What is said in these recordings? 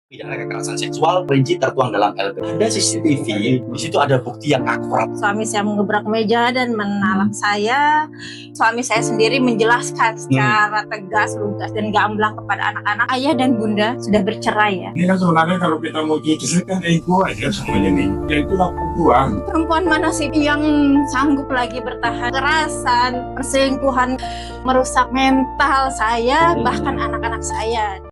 Pidana kekerasan seksual rinci tertuang dalam LP. Ada CCTV, di situ ada bukti yang akurat. Suami saya mengebrak meja dan menalak saya. Suami saya sendiri menjelaskan secara tegas, lugas, dan gamblang kepada anak-anak, ayah dan bunda sudah bercerai ya. Ini kan sebenarnya kalau kita mau jujur kan ego aja semuanya nih. Ya itulah perempuan. Perempuan mana sih yang sanggup lagi bertahan? Kekerasan, perselingkuhan merusak mental saya, bahkan anak-anak saya.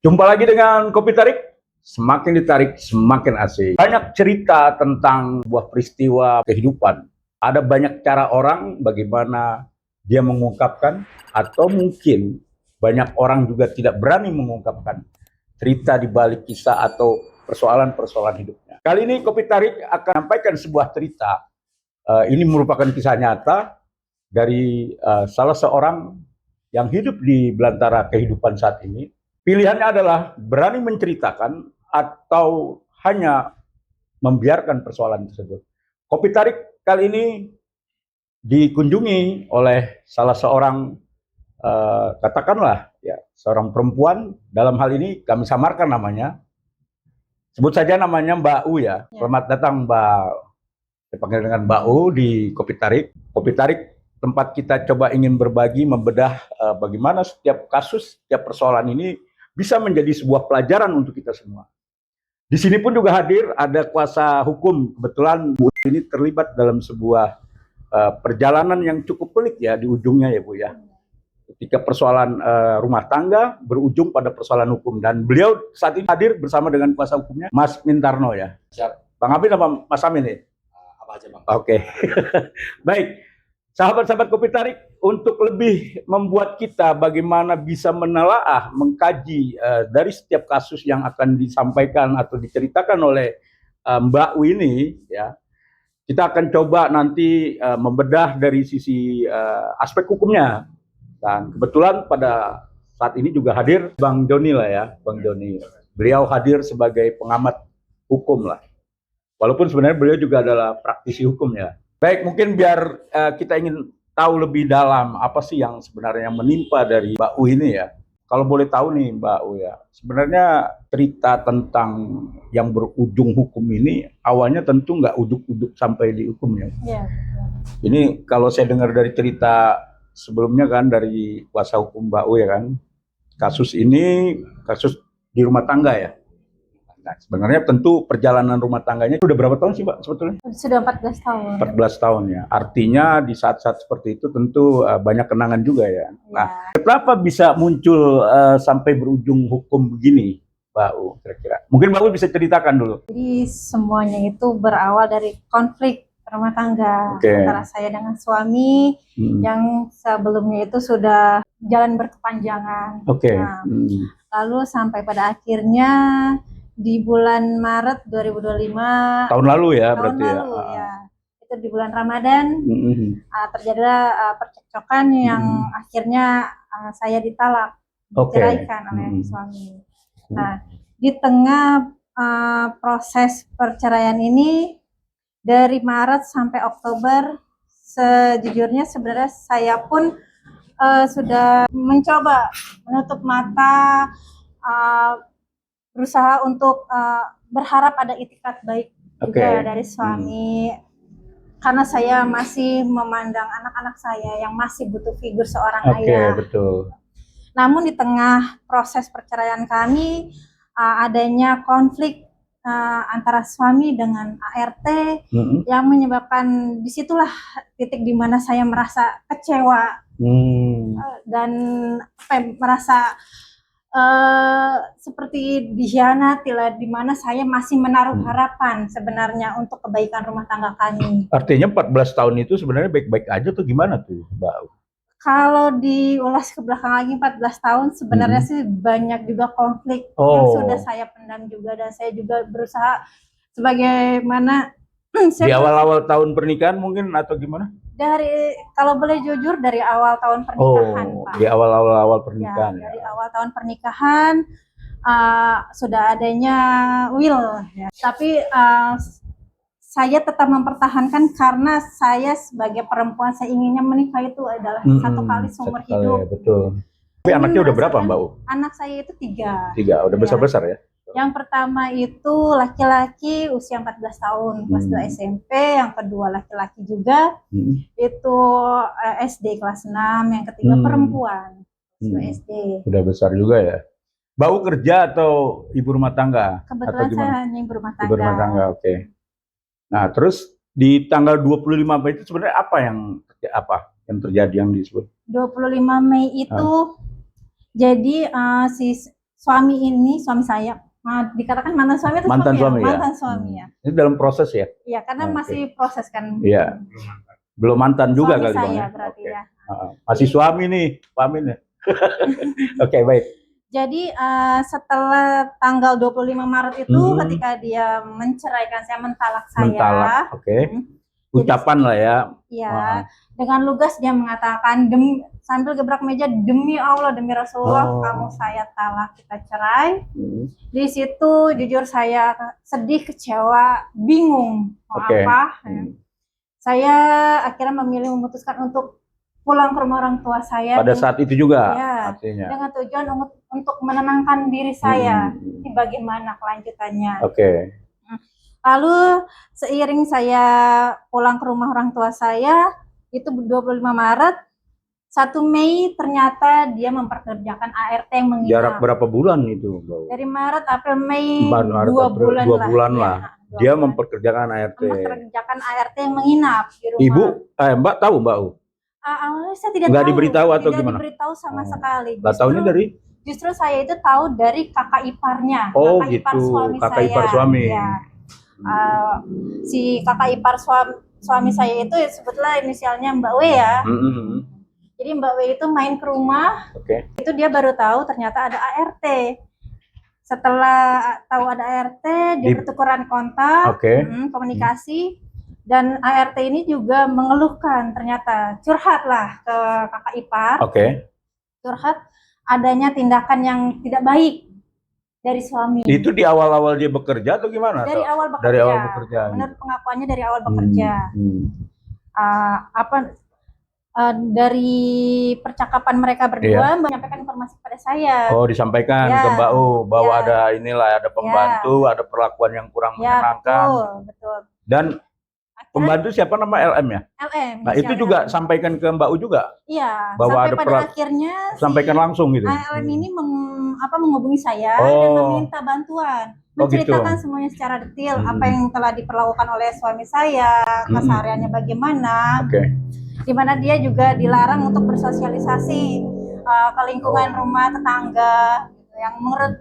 Jumpa lagi dengan Kopi Tarik, semakin ditarik semakin asik. Banyak cerita tentang sebuah peristiwa kehidupan. Ada banyak cara orang bagaimana dia mengungkapkan, atau mungkin banyak orang juga tidak berani mengungkapkan cerita di balik kisah atau persoalan-persoalan hidupnya. Kali ini Kopi Tarik akan sampaikan sebuah cerita. Ini merupakan kisah nyata dari salah seorang yang hidup di belantara kehidupan saat ini. Pilihannya adalah berani menceritakan atau hanya membiarkan persoalan tersebut. Kopi Tarik kali ini dikunjungi oleh salah seorang katakanlah ya seorang perempuan. Dalam hal ini kami samarkan namanya. Sebut saja namanya Mbak U ya. Selamat datang Mbak. Dipanggil dengan Mbak U di Kopi Tarik. Kopi Tarik tempat kita coba ingin berbagi, membedah bagaimana setiap kasus, setiap persoalan ini bisa menjadi sebuah pelajaran untuk kita semua. Di sini pun juga hadir ada kuasa hukum. Kebetulan Bu ini terlibat dalam sebuah perjalanan yang cukup pelik ya di ujungnya ya Bu ya. Ketika persoalan rumah tangga berujung pada persoalan hukum, dan beliau saat ini hadir bersama dengan kuasa hukumnya Mas Mintarno ya. Siap. Bang Amin apa Mas Amin nih? Apa aja Bang? Oke. Baik. Sahabat-sahabat Kopi Tarik, untuk lebih membuat kita bagaimana bisa menelaah, mengkaji dari setiap kasus yang akan disampaikan atau diceritakan oleh Mbak U ini, ya, kita akan coba nanti membedah dari sisi aspek hukumnya. Dan kebetulan pada saat ini juga hadir Bang Joni lah ya, Bang Joni. Beliau hadir sebagai pengamat hukum lah. Walaupun sebenarnya beliau juga adalah praktisi hukum ya. Baik, mungkin biar kita ingin tahu lebih dalam apa sih yang sebenarnya menimpa dari Mbak U ini ya. Kalau boleh tahu nih Mbak U ya, sebenarnya cerita tentang yang berujung hukum ini awalnya tentu nggak ujuk-ujuk sampai di hukum ya. Ya. Ini kalau saya dengar dari cerita sebelumnya kan dari kuasa hukum Mbak U ya kan, kasus ini kasus di rumah tangga ya. Nah, sebenarnya tentu perjalanan rumah tangganya udah berapa tahun sih Mbak sebetulnya? Sudah 14 tahun. 14 tahun ya. Artinya di saat-saat seperti itu tentu banyak kenangan juga ya. Nah, kenapa bisa muncul sampai berujung hukum begini, Mbak U kira-kira? Mungkin Mbak U bisa ceritakan dulu. Jadi semuanya itu berawal dari konflik rumah tangga antara saya dengan suami yang sebelumnya itu sudah jalan berkepanjangan. Nah, lalu sampai pada akhirnya di bulan Maret 2025 tahun lalu ya, berarti ya. Itu di bulan Ramadan terjadilah percekcokan yang akhirnya saya ditalak, diceraikan oleh suami. Nah, di tengah proses perceraian ini dari Maret sampai Oktober, sejujurnya sebenarnya saya pun sudah mencoba menutup mata, berusaha untuk berharap ada itikat baik juga dari suami, karena saya masih memandang anak-anak saya yang masih butuh figur seorang ayah. Betul. Namun di tengah proses perceraian kami adanya konflik antara suami dengan ART yang menyebabkan disitulah titik dimana saya merasa kecewa dan merasa seperti dikhianati lah, di mana saya masih menaruh harapan sebenarnya untuk kebaikan rumah tangga kami. Artinya 14 tahun itu sebenarnya baik-baik aja tuh gimana tuh Mbak U? Kalau diulas ke belakang lagi 14 tahun sebenarnya sih banyak juga konflik yang sudah saya pendam juga, dan saya juga berusaha sebagaimana di awal-awal tahun pernikahan mungkin atau gimana? Dari kalau boleh jujur dari awal tahun pernikahan, Pak. Di awal Ya, pernikahan. dari awal tahun pernikahan sudah adanya will ya. Tapi saya tetap mempertahankan karena saya sebagai perempuan saya inginnya menikah itu adalah satu kali seumur hidup. Ya, betul. Tapi anaknya udah berapa, Mbak U? Anak saya itu 3. 3, udah besar-besar ya? Yang pertama itu laki-laki usia 14 tahun, kelas 2 SMP. Yang kedua laki-laki juga, itu SD kelas 6. Yang ketiga perempuan, SD. Udah besar juga ya? Mbak U kerja atau ibu rumah tangga? Kebetulan saya hanya ibu rumah tangga. Ibu rumah tangga, oke. Nah, terus di tanggal 25 Mei itu sebenarnya apa yang terjadi yang disebut? 25 Mei itu jadi si suami saya, dikatakan mantan suami atau mantan suami ya? Mantan suami ya. Ini dalam proses ya? Iya, karena masih proses kan. Iya. Belum mantan juga suami kali saya ya? berarti ya. Masih suami nih, Pak Amin ya? Oke, baik. Jadi setelah tanggal 25 Maret itu ketika dia menceraikan saya, mentalak saya. Oke. Ucapan lah ya. Iya. Dengan lugas dia mengatakan sambil gebrak meja, demi Allah, demi Rasulullah, kamu saya talak, kita cerai. Di situ jujur saya sedih, kecewa, bingung mau apa. Saya akhirnya memutuskan untuk pulang ke rumah orang tua saya. Pada saat itu juga, ya, artinya. Dengan tujuan untuk menenangkan diri saya. Ini bagaimana kelanjutannya. Lalu seiring saya pulang ke rumah orang tua saya, itu 25 Maret, 1 Mei ternyata dia memperkerjakan ART yang menginap. Jarak berapa bulan itu, Mbak? Dari Maret, April, Mei, 2 bulan lah. 2 bulan lah. Dia memperkerjakan ART. Memperkerjakan ART yang menginap di rumah. Ibu, Mbak tahu, Mbak U? Awalnya saya tidak nggak tahu. Diberitahu atau tidak gimana? Diberitahu sama sekali. Tahunya dari? Justru saya itu tahu dari kakak iparnya. Oh, kakak gitu. Ipar suami kakak saya. ipar suami. Ya. Si kakak ipar suami saya itu sebetulnya inisialnya Mbak W ya. Jadi Mbak W itu main ke rumah. Itu dia baru tahu ternyata ada ART. Setelah tahu ada ART, dia bertukeran kontak, komunikasi. Dan ART ini juga mengeluhkan, ternyata curhat lah ke kakak ipar. Curhat adanya tindakan yang tidak baik dari suami. Itu di awal-awal dia bekerja atau gimana? Dari awal bekerja. Dari awal bekerja. Menurut pengakuannya dari awal bekerja. Dari percakapan mereka berdua menyampaikan informasi pada saya. Oh, disampaikan ke Mbak U bahwa ada pembantu, ada perlakuan yang kurang menyenangkan. Betul. Dan pembantu siapa nama LM ya? LM. Nah, itu juga sampaikan ke Mbak U juga? Iya, bahwa sampai ada pada akhirnya sampaikan langsung gitu. LM ini menghubungi saya dan meminta bantuan, menceritakan semuanya secara detail apa yang telah diperlakukan oleh suami saya, kesehariannya bagaimana. Di mana dia juga dilarang untuk bersosialisasi ke lingkungan rumah tetangga. Yang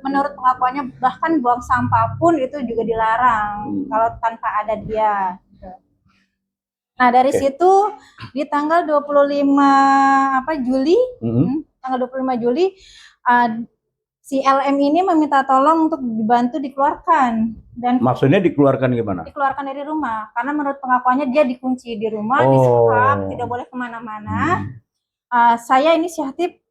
menurut pengakuannya bahkan buang sampah pun itu juga dilarang kalau tanpa ada dia. Nah, dari situ di tanggal 25 Juli, tanggal 25 Juli si LM ini meminta tolong untuk dibantu dikeluarkan. Dan maksudnya dikeluarkan gimana? Dikeluarkan dari rumah karena menurut pengakuannya dia dikunci di rumah, disekap, tidak boleh kemana-mana. Saya inisiatif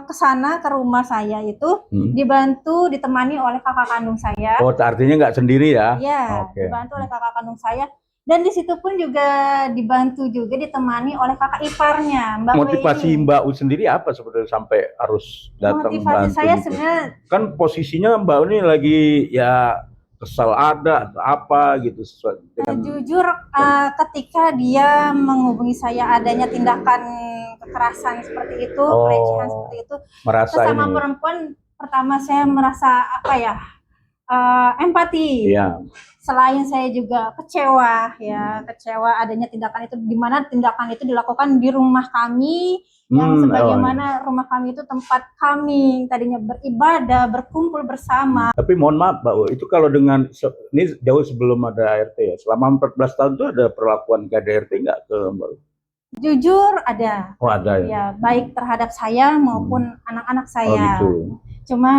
ke sana, ke rumah saya itu dibantu, ditemani oleh kakak kandung saya. Oh, artinya nggak sendiri ya? Iya, dibantu oleh kakak kandung saya. Dan di situ pun juga dibantu juga ditemani oleh kakak iparnya, Mbak Motivasi Mbak U sendiri apa sebetulnya sampai harus datang motivasi bantu? Saya gitu? sebenarnya Kan posisinya Mbak U ini lagi ya kesal ada atau apa gitu jujur ketika dia menghubungi saya adanya tindakan kekerasan seperti itu, pelecehan seperti itu, sesama perempuan, pertama saya merasa empati. Selain saya juga kecewa adanya tindakan itu, di mana tindakan itu dilakukan di rumah kami yang sebagaimana rumah kami itu tempat kami tadinya beribadah, berkumpul bersama. Tapi mohon maaf Mbak U, itu kalau dengan ini jauh sebelum ada ART ya, selama 14 tahun itu ada perlakuan KDRT nggak ke Mbak U? Jujur ada. Oh, ada ya. Ya, baik terhadap saya maupun anak-anak saya. Gitu. Cuma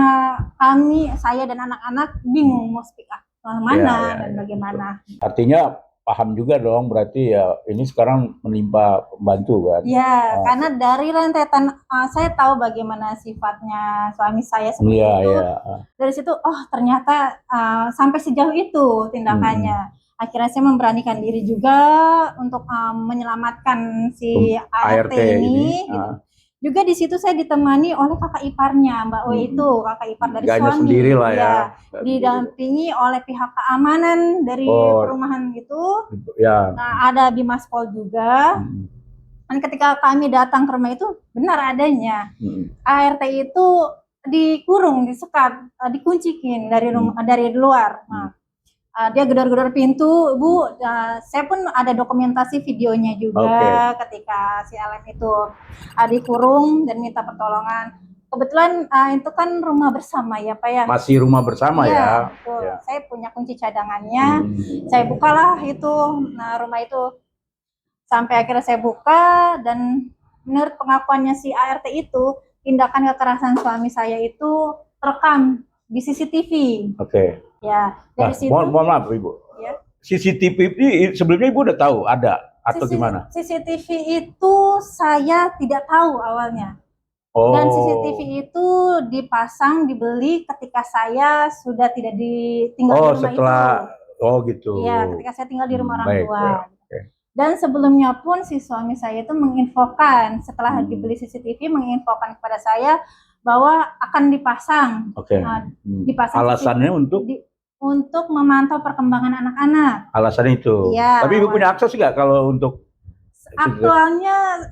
saya dan anak-anak bingung mau speak up mana dan bagaimana. Artinya paham juga dong, berarti ya ini sekarang menimpa pembantu kan? Ya, karena dari rentetan saya tahu bagaimana sifatnya suami saya seperti Iya, itu. iya. Dari situ, oh ternyata sampai sejauh itu tindakannya. Akhirnya saya memberanikan diri juga untuk menyelamatkan si ART ini. Gitu. Juga di situ saya ditemani oleh kakak iparnya, Mbak O itu, kakak ipar dari Gak hanya suami. sendiri lah ya. Didampingi oleh pihak keamanan dari perumahan itu. Ya. Nah, ada Bimaspol juga. Dan ketika kami datang ke rumah itu benar adanya. ART itu dikurung, disekat, dikuncikin dari rumah, dari luar. Nah, dia gedor-gedor pintu, Bu. Saya pun ada dokumentasi videonya juga ketika si LM itu dikurung dan minta pertolongan. Kebetulan itu kan rumah bersama ya Pak ya. Masih rumah bersama ya. Ya. Saya punya kunci cadangannya. Saya bukalah itu, rumah itu. Sampai akhirnya saya buka dan menurut pengakuannya si ART itu, tindakan kekerasan suami saya itu terekam di CCTV. Ya, dari situ. Mohon maaf Ibu. Ya. CCTV ini sebelumnya Ibu udah tahu ada atau gimana? CCTV itu saya tidak tahu awalnya. Dan CCTV itu dipasang, dibeli ketika saya sudah tidak tinggal di rumah setelah, itu. Gitu. Iya, ketika saya tinggal di rumah orang tua. Dan sebelumnya pun si suami saya itu menginfokan, setelah dibeli CCTV, menginfokan kepada saya bahwa akan dipasang. Dipasang alasannya CCTV untuk memantau perkembangan anak-anak. Alasannya itu. Ya, tapi Ibu punya akses nggak kalau untuk aktualnya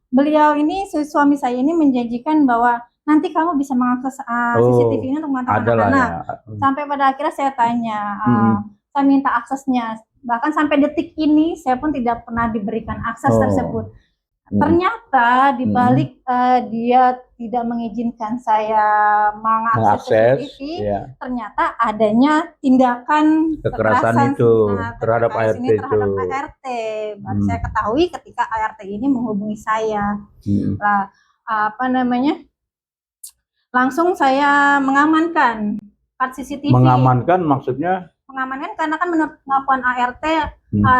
beliau ini, suami saya ini menjanjikan bahwa nanti kamu bisa mengakses CCTV ini untuk memantau anak-anak. Ya. Sampai pada akhirnya saya tanya, saya minta aksesnya. Bahkan sampai detik ini saya pun tidak pernah diberikan akses tersebut. Ternyata dibalik dia tidak mengizinkan saya mengakses CCTV, ternyata adanya tindakan kekerasan itu terhadap ART terhadap ART. Baru saya ketahui ketika ART ini menghubungi saya. Langsung saya mengamankan card CCTV. Mengamankan maksudnya? Mengamankan karena kan menurut pengakuan ART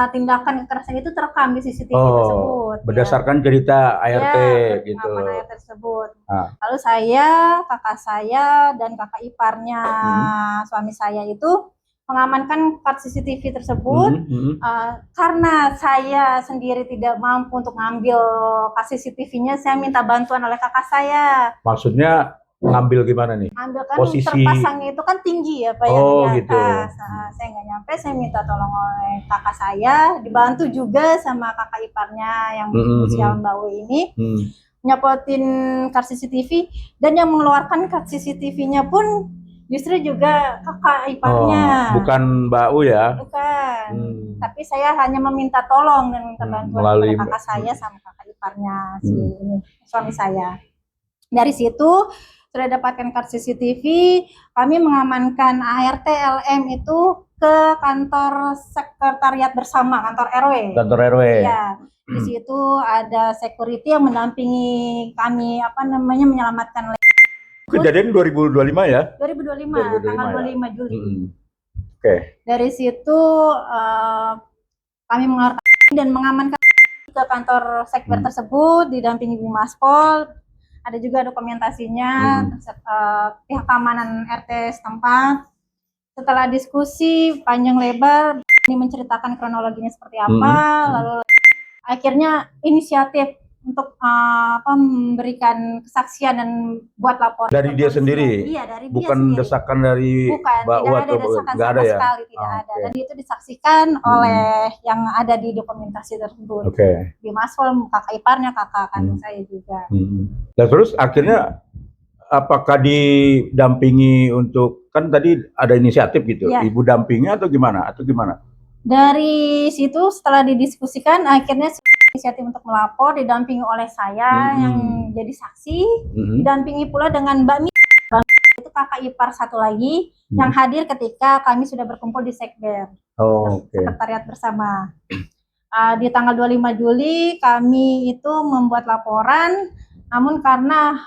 tindakan kekerasan itu terekam di CCTV tersebut. Berdasarkan cerita ART gitu. Pengakuan ART tersebut. Lalu saya, kakak saya dan kakak iparnya suami saya itu mengamankan card CCTV tersebut karena saya sendiri tidak mampu untuk ngambil card CCTV-nya, saya minta bantuan oleh kakak saya. Maksudnya ngambil gimana nih? Ambil kan posisi terpasangnya itu kan tinggi ya Pak ya di atas. Gitu. Saya nggak nyampe, saya minta tolong oleh kakak saya, dibantu juga sama kakak iparnya yang usia Mbak Wi ini, nyopotin card CCTV, dan yang mengeluarkan card CCTV-nya pun justru juga kakak iparnya. Bukan Mbak U ya? Bukan. Tapi saya hanya meminta tolong dan minta bantuan melalui kakak saya sama kakak iparnya suami saya. Dari situ sudah dapatkan card CCTV, kami mengamankan ART LM itu ke kantor sekretariat bersama, kantor RW. Kantor RW. Ya, di situ ada security yang mendampingi kami menyelamatkan. Kejadian 2025 ya? 2025 tanggal 25 Juli. Dari situ kami mengeluarkan dan mengamankan ke kantor sekber tersebut didampingi Bimaspol. Ada juga dokumentasinya, pihak keamanan RT setempat. Setelah diskusi panjang lebar, ini menceritakan kronologinya seperti apa, lalu akhirnya inisiatif untuk memberikan kesaksian dan buat laporan. Dari dia sendiri? Iya, dari dia bukan sendiri. Desakan dari Mbak U atau nggak ada ya? Sekali, tidak ada. Dan itu disaksikan oleh yang ada di dokumentasi tersebut. Di Masfol, kakak iparnya, kakak kandung saya juga. Dan terus akhirnya apakah didampingi untuk, kan tadi ada inisiatif gitu, Ibu dampingi atau gimana? Dari situ setelah didiskusikan akhirnya inisiatif untuk melapor didampingi oleh saya yang jadi saksi, didampingi pula dengan Mbak Mi, itu kakak ipar satu lagi yang hadir ketika kami sudah berkumpul di sekber, sekretariat bersama. Di tanggal 25 Juli kami itu membuat laporan Namun karena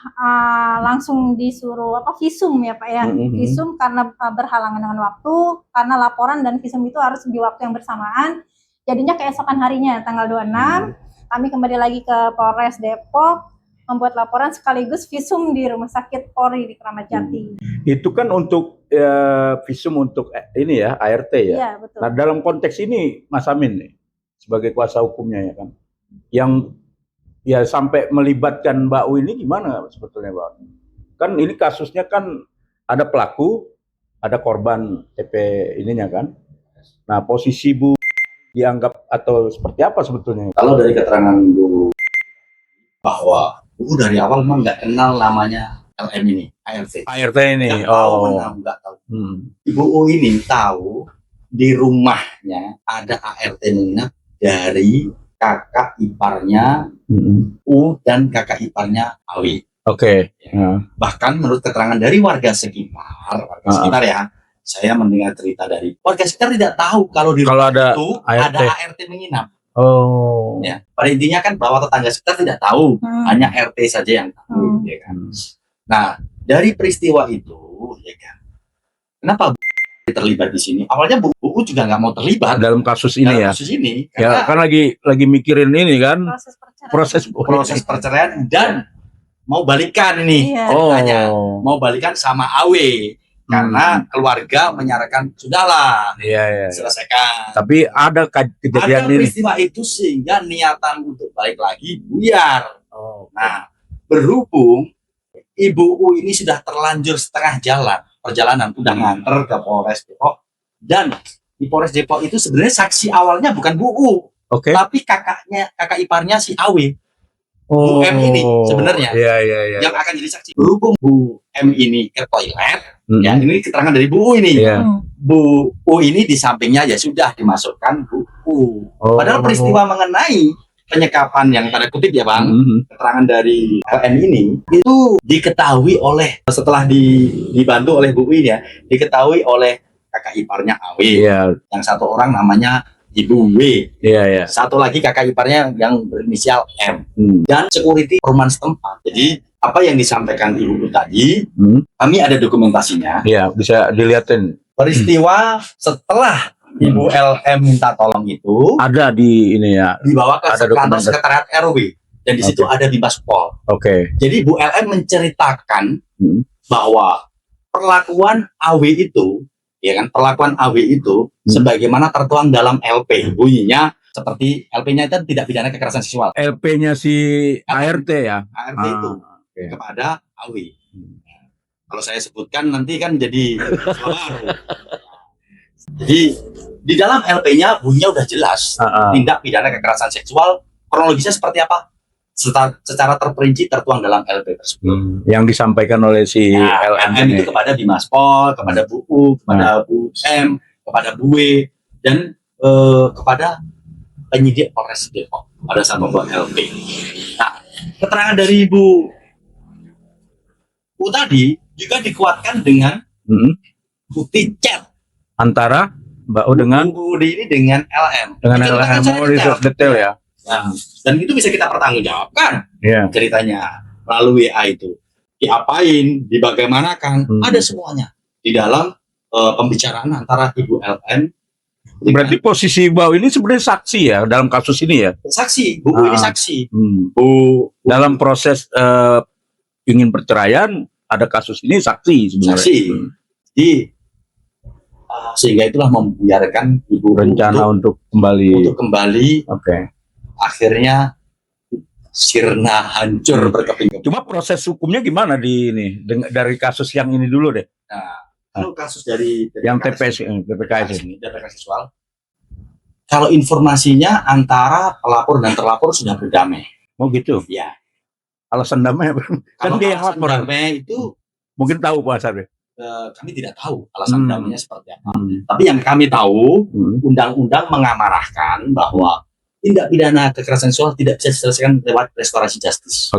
langsung disuruh visum ya Pak ya, visum karena berhalangan dengan waktu, karena laporan dan visum itu harus di waktu yang bersamaan. Jadinya keesokan harinya tanggal 26 kami kembali lagi ke Polres Depok membuat laporan sekaligus visum di Rumah Sakit Polri di Kramat Jati. Itu kan untuk visum untuk ini ya, ART ya. Iya, betul. Nah, dalam konteks ini Mas Amin nih sebagai kuasa hukumnya ya kan, yang ya sampai melibatkan Mbak U ini gimana sebetulnya Mbak? Kan ini kasusnya kan ada pelaku, ada korban TP ininya kan. Nah, posisi Bu dianggap atau seperti apa sebetulnya? Kalau dari keterangan Bu bahwa Bu dari awal memang nggak kenal namanya LM ini, ART. ART ini, Nggak tahu. Ibu U ini tahu di rumahnya ada ART menginap dari kakak iparnya U dan kakak iparnya Awi. Oke. Bahkan menurut keterangan dari warga sekitar ya, saya mendengar cerita dari warga sekitar tidak tahu kalau di rumah itu ada ART menginap. Ya, pada intinya kan bahwa tetangga sekitar tidak tahu, hanya RT saja yang tahu, ya kan. Nah, dari peristiwa itu, ya kan, kenapa Bu terlibat di sini? Awalnya Bu juga nggak mau terlibat dalam kasus ini ya. Kasus ini, ya kan lagi mikirin ini kan, proses perceraian dan mau balikan ini, mau balikan sama Awe. Karena keluarga menyarankan sudahlah, selesaikan. Tapi ada kejadian ini. Peristiwa itu sehingga niatan untuk balik lagi buyar. Nah, berhubung Ibu U ini sudah terlanjur setengah perjalanan udah nganter ke Polres Depok, dan di Polres Depok itu sebenarnya saksi awalnya bukan Bu U, tapi kakak iparnya si Awe. Bu M ini sebenarnya yang akan jadi saksi. Berhubung Bu M ini ke toilet, ya ini keterangan dari Bu U ini. Bu U ini di sampingnya ya sudah dimasukkan Bu U. Padahal peristiwa mengenai penyekapan yang tanda kutip ya Bang, keterangan dari LN ini itu diketahui oleh setelah dibantu oleh Bu U ini ya, diketahui oleh kakak iparnya Awe. Yang satu orang namanya Ibu W. Satu lagi kakak iparnya yang berinisial M. Dan security perumahan setempat. Jadi apa yang disampaikan Ibu tadi, kami ada dokumentasinya. Iya, bisa dilihatin. Peristiwa setelah Ibu LM minta tolong itu ada di ini ya. Dibawa ke kantor sekretariat RW dan di situ ada Bimas Pol. Jadi Bu LM menceritakan bahwa perlakuan AW itu, ya kan, perlakuan AW itu sebagaimana tertuang dalam LP. Bunyinya seperti LP-nya itu tidak pidana kekerasan seksual. LP-nya si ART ya. ART itu kepada AW. Kalau saya sebutkan nanti kan jadi baru. Jadi di dalam LP-nya bunyinya udah jelas tindak pidana kekerasan seksual, kronologisnya seperti apa? Secara terperinci tertuang dalam LP tersebut. Yang disampaikan oleh si LM itu kepada Bimas Pol, kepada Bu U, kepada Bu M, kepada Bu W, dan kepada penyidik Polres Depok pada saat membuat LP. Nah, keterangan dari Bu U tadi juga dikuatkan dengan bukti chat antara Mbak U dengan Bu ini dengan LM. Dengan LM mau detail ya. Nah, dan itu bisa kita pertanggungjawabkan ceritanya melalui WA itu. Diapain, dibagaimanakan, ada semuanya di dalam pembicaraan antara Ibu LM. Berarti posisi Mbak ini sebenarnya saksi ya dalam kasus ini ya? Saksi, Bu ini saksi. Bu dalam proses ingin perceraian ada kasus ini saksi sebenarnya. Saksi. Sehingga itulah membiarkan Ibu rencana untuk kembali. Akhirnya sirna hancur berkeping-keping. Cuma proses hukumnya gimana di ini dari kasus yang ini dulu deh. Nah, kalau kasus dari yang TPKS ini, TPK seksual. Kalau informasinya antara pelapor dan terlapor sudah berdamai. Oh gitu. Ya. Alasan damai kan dia yang lapor. Damai itu mungkin tahu Pak Sarbe. Kami tidak tahu alasan damainya seperti apa. Tapi yang kami tahu, undang-undang mengamanahkan bahwa tindak pidana kekerasan seksual tidak bisa diselesaikan lewat restorasi justice.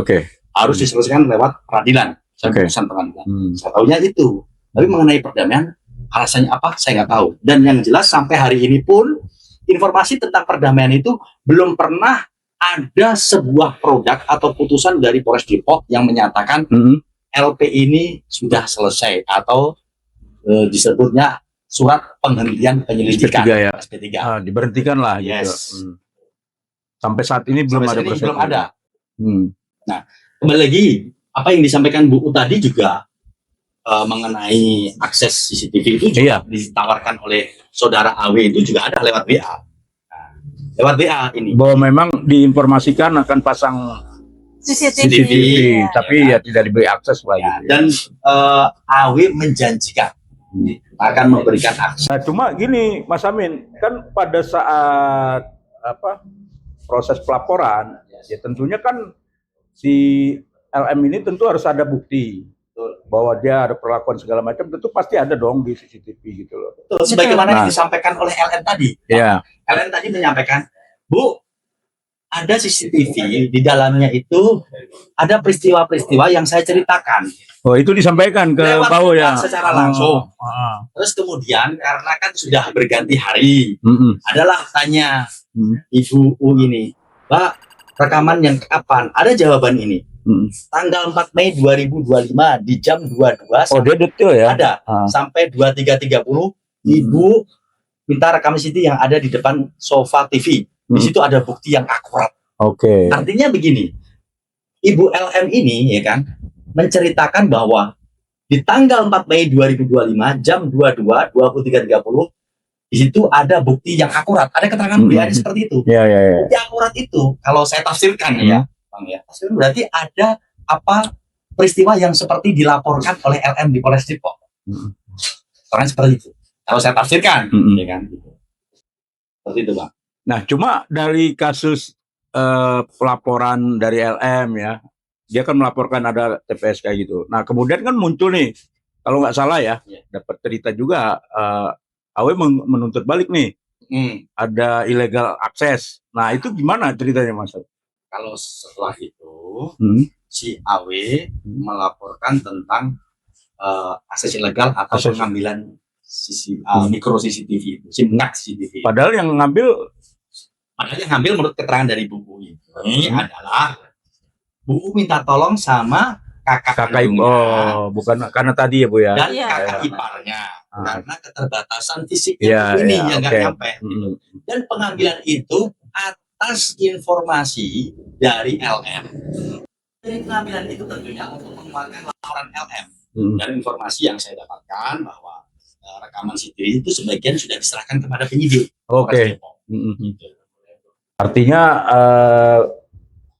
Harus diselesaikan lewat peradilan, keputusan pengadilan. Saya tahunya itu. Tapi mengenai perdamaian, alasannya apa? Saya nggak tahu. Dan yang jelas sampai hari ini pun informasi tentang perdamaian itu belum pernah ada sebuah produk atau putusan dari Polres Depok yang menyatakan LP ini sudah selesai atau disebutnya surat penghentian penyelidikan SP3 ya. SP3. Diberhentikan lah Yes. gitu. Sampai saat ini belum ada proses. Belum ada. Nah, kembali lagi apa yang disampaikan Bu U tadi juga mengenai akses CCTV itu juga ditawarkan oleh saudara AW itu juga ada lewat WA. Nah, lewat WA ini. Bahwa memang diinformasikan akan pasang CCTV, tapi ya tidak diberi akses lagi. Ya, dan AW menjanjikan akan memberikan akses. Nah, cuma gini, Mas Amin, kan pada saat proses pelaporan, ya tentunya kan si LM ini tentu harus ada bukti bahwa dia ada perlakuan segala macam, tentu pasti ada dong di CCTV gitu loh. Betul, sebagaimana yang disampaikan oleh LM tadi. Ya. LM tadi menyampaikan, Bu, ada CCTV di dalamnya itu ada peristiwa-peristiwa yang saya ceritakan. Oh, itu disampaikan ke Pak U ya? Secara langsung. Terus kemudian karena kan sudah berganti hari, adalah tanya Ibu U ini, Pak, rekaman yang kapan? Ada jawaban ini. Tanggal 4 Mei 2025 di jam 22. Oh, dia detail ya? Ada. Sampai 23.30 Ibu minta rekaman CCTV yang ada di depan sofa TV. Di situ ada bukti yang akurat. Oke. Artinya begini, Ibu LM ini ya kan menceritakan bahwa di tanggal 4 Mei 2025 jam 23.30 di situ ada bukti yang akurat, ada keterangan BAD seperti itu. Ya. Bukti akurat itu kalau saya tafsirkan ya, Bang ya, berarti ada apa peristiwa yang seperti dilaporkan oleh LM di Polres Depok. Karena seperti itu. Kalau saya tafsirkan, ya kan. Seperti itu, Bang. Nah, cuma dari kasus pelaporan dari LM ya, dia kan melaporkan ada TPS kayak gitu. Nah, kemudian kan muncul nih, kalau nggak salah ya, dapat cerita juga AW menuntut balik nih, ada illegal akses. Nah, itu gimana ceritanya, Mas? Kalau setelah itu, si AW melaporkan tentang akses ilegal atau pengambilan mikro CCTV itu, SIMNAK CCTV. Padahal yang ngambil menurut keterangan dari Bu U ini adalah Bu U minta tolong sama kakak kandungnya. Bukan karena tadi ya Bu ya. Dan kakak iparnya. Karena keterbatasan fisik ini yang nggak nyampe. Dan pengambilan itu atas informasi dari LM. Dari pengambilan itu tentunya untuk mengeluarkan laporan LM. Dan informasi yang saya dapatkan bahwa rekaman CCTV itu sebagian sudah diserahkan kepada penyidik. Oke. Artinya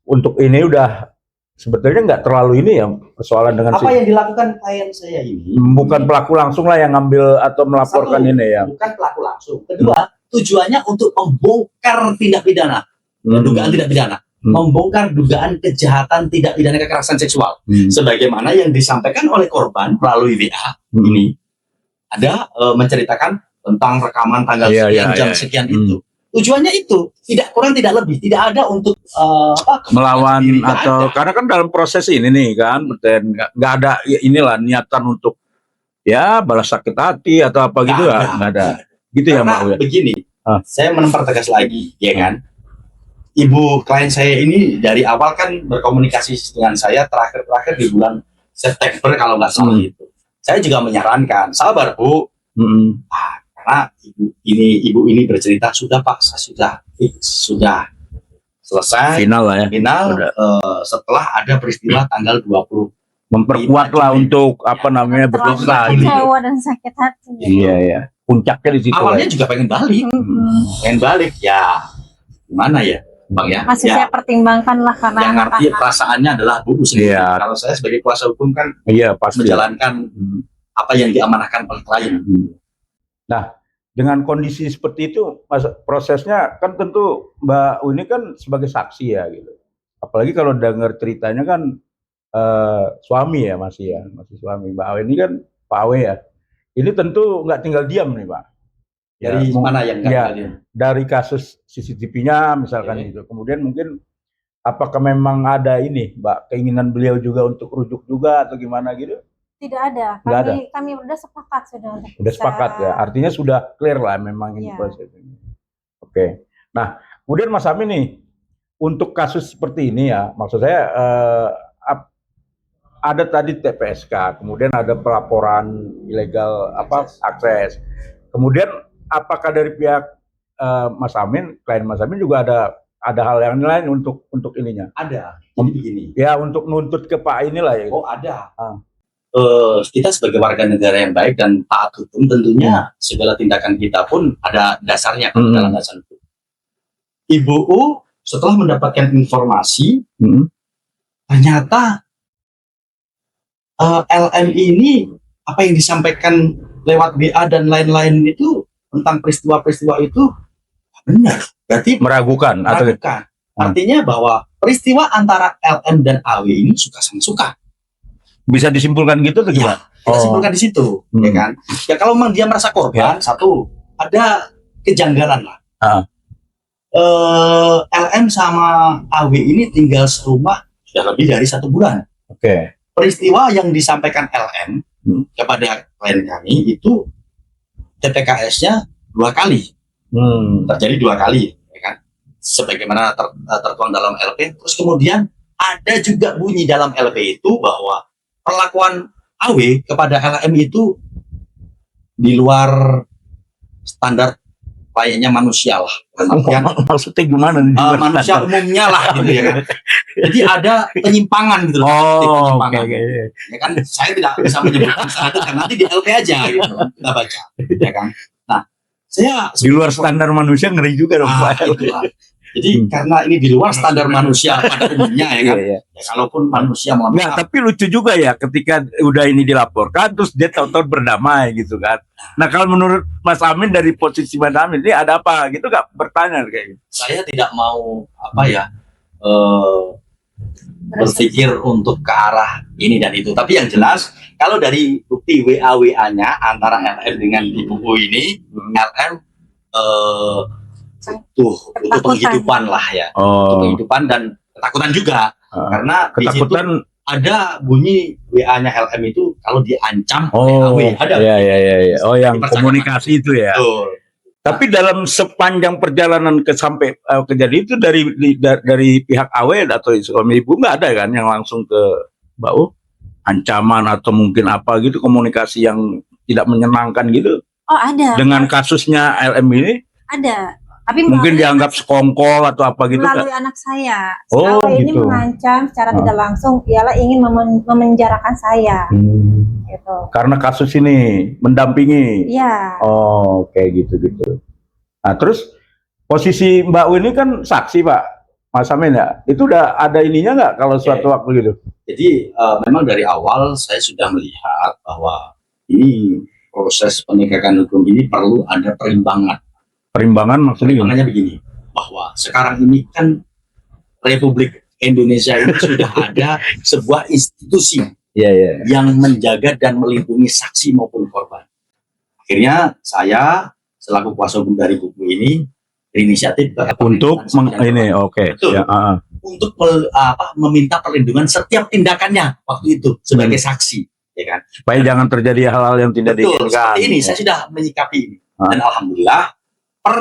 untuk ini udah sebetulnya nggak terlalu ini ya persoalan dengan apa yang dilakukan klien saya ini. Bukan pelaku langsung lah yang ngambil atau melaporkan ini ya. Bukan pelaku langsung. Kedua, tujuannya untuk membongkar tindak pidana, dugaan tindak pidana, membongkar dugaan kejahatan tindak pidana kekerasan seksual. Sebagaimana yang disampaikan oleh korban melalui WA ini. Ada menceritakan tentang rekaman tanggal sekian, jam sekian itu. Tujuannya itu tidak kurang tidak lebih, tidak ada untuk melawan atau karena kan dalam proses ini nih kan, nggak ada inilah niatan untuk ya balas sakit hati atau apa gitu ya, nggak ada. Gitu ya Mbak. Begini, saya mempertegas lagi, ya kan. Ibu klien saya ini dari awal kan berkomunikasi dengan saya terakhir di bulan September kalau nggak salah itu. Saya juga menyarankan, sabar Bu. Karena ibu ini bercerita sudah Pak, saya sudah selesai final lah ya. Setelah ada peristiwa tanggal 20 memperkuat lah untuk apa namanya berdosa. Kecewa dan sakit hati. Iya. Puncaknya di situ. Awalnya juga pengen balik ya. Gimana ya, Bang ya? Masih saya pertimbangkan lah karena yang ngerti perasaannya adalah Bu sendiri. Kalau saya sebagai kuasa hukum kan pasti menjalankan apa yang diamanahkan oleh klien. Nah, dengan kondisi seperti itu, prosesnya kan tentu Mbak U ini kan sebagai saksi ya gitu. Apalagi kalau dengar ceritanya kan suami ya masih suami Mbak Awe ini kan Pak Awe ya. Ini tentu nggak tinggal diam nih Pak. Dari mana yang nggak tinggal diam? Dari kasus CCTV-nya misalkan gitu. Kemudian mungkin apakah memang ada ini Mbak keinginan beliau juga untuk rujuk juga atau gimana gitu? Tidak ada. Kami udah sepakat sudah. Udah sepakat ya. Artinya sudah clear lah memang ini proses ini. Oke. Nah, kemudian Mas Amin nih untuk kasus seperti ini ya, maksud saya ada tadi TPSK, kemudian ada pelaporan ilegal akses. Kemudian apakah dari pihak Mas Amin, klien Mas Amin juga ada hal yang lain untuk ininya? Ada. Jadi begini. Ya untuk nuntut ke Pak inilah ya. Oh ada. Kita sebagai warga negara yang baik dan taat hukum tentunya segala tindakan kita pun ada dasarnya kan dalam dasar hukum. Ibu U setelah mendapatkan informasi ternyata LM ini apa yang disampaikan lewat BA dan lain-lain itu tentang peristiwa-peristiwa itu benar. Berarti meragukan. Artinya bahwa peristiwa antara LM dan AW ini suka sama suka. Bisa disimpulkan gitu atau gimana? Kita simpulkan di situ, ya kan? Ya kalau memang dia merasa korban, satu ada kejanggalan lah. LM sama AW ini tinggal serumah sudah lebih dari 1 bulan. Peristiwa yang disampaikan LM kepada klien kami itu TPKS-nya 2 kali, terjadi 2 kali, ya kan? Sebagaimana tertuang dalam LP. Terus kemudian ada juga bunyi dalam LP itu bahwa perlakuan AW kepada LM itu di luar standar layaknya manusia lah. Maksudnya gimana? Manusia umumnya lah gitu ya kan. Jadi ada penyimpangan gitu loh. Ya kan, saya tidak bisa menyebutkan itu karena nanti di LP aja gitu kita baca, ya kan. Nah, saya di luar standar manusia ngeri juga dong Pak. Jadi karena ini di luar standar manusia pada umumnya ya kan. Ya, kalaupun manusia mau. Nah, tapi lucu juga ya ketika udah ini dilaporkan terus dia tahu-tahu berdamai gitu kan. Nah, kalau menurut Mas Amin dari posisi Mas Amin ini ada apa gitu gak bertanya kayak gitu? Saya tidak mau berpikir untuk ke arah ini dan itu. Tapi yang jelas kalau dari bukti WA-WA-nya antara LM dengan Ibu U ini, LM butuh penghidupan lah ya, penghidupan dan ketakutan juga karena ketakutan di situ ada bunyi WA-nya LM itu kalau diancam WA ada. Yang komunikasi itu ya. Betul. Tapi dalam sepanjang perjalanan sampai kejadian itu dari pihak AW atau suami ibu nggak ada kan yang langsung ke Mbak U ancaman atau mungkin apa gitu komunikasi yang tidak menyenangkan gitu? Oh ada. Dengan kasusnya LM ini? Ada. Tapi mungkin dianggap sekongkol atau apa gitu melalui anak saya. Gitu. Ini mengancam secara tidak langsung ialah ingin memenjarakan saya. Gitu. Karena kasus ini mendampingi. Iya. Kayak gitu. Nah, terus posisi Mbak U ini kan saksi Pak Mas Amin ya. Itu udah ada ininya nggak kalau suatu waktu gitu? Jadi memang dari awal saya sudah melihat bahwa ini proses penegakan hukum ini perlu ada perimbangan. Perimbangan maksudnya begini, bahwa sekarang ini kan Republik Indonesia ini sudah ada sebuah institusi yang menjaga dan melindungi saksi maupun korban. Akhirnya saya selaku kuasa hukum dari buku ini berinisiatif untuk untuk meminta perlindungan setiap tindakannya waktu itu sebagai saksi, ya kan? Supaya jangan terjadi hal-hal yang tidak diinginkan. Seperti ini saya sudah menyikapi ini dan alhamdulillah per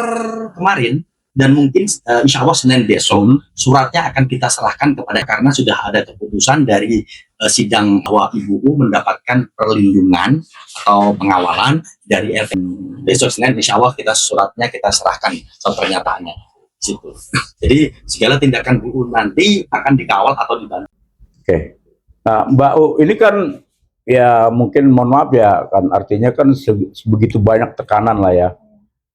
kemarin dan mungkin insya Allah Senin besok suratnya akan kita serahkan kepada karena sudah ada keputusan dari sidang bahwa Ibu U mendapatkan perlindungan atau pengawalan dari LP. Besok Senin insya Allah suratnya kita serahkan atau pernyataannya situ. Jadi segala tindakan Bu U nanti akan dikawal atau dibantu. Nah, Mbak U ini kan ya mungkin mohon maaf ya kan artinya kan sebegitu banyak tekanan lah ya.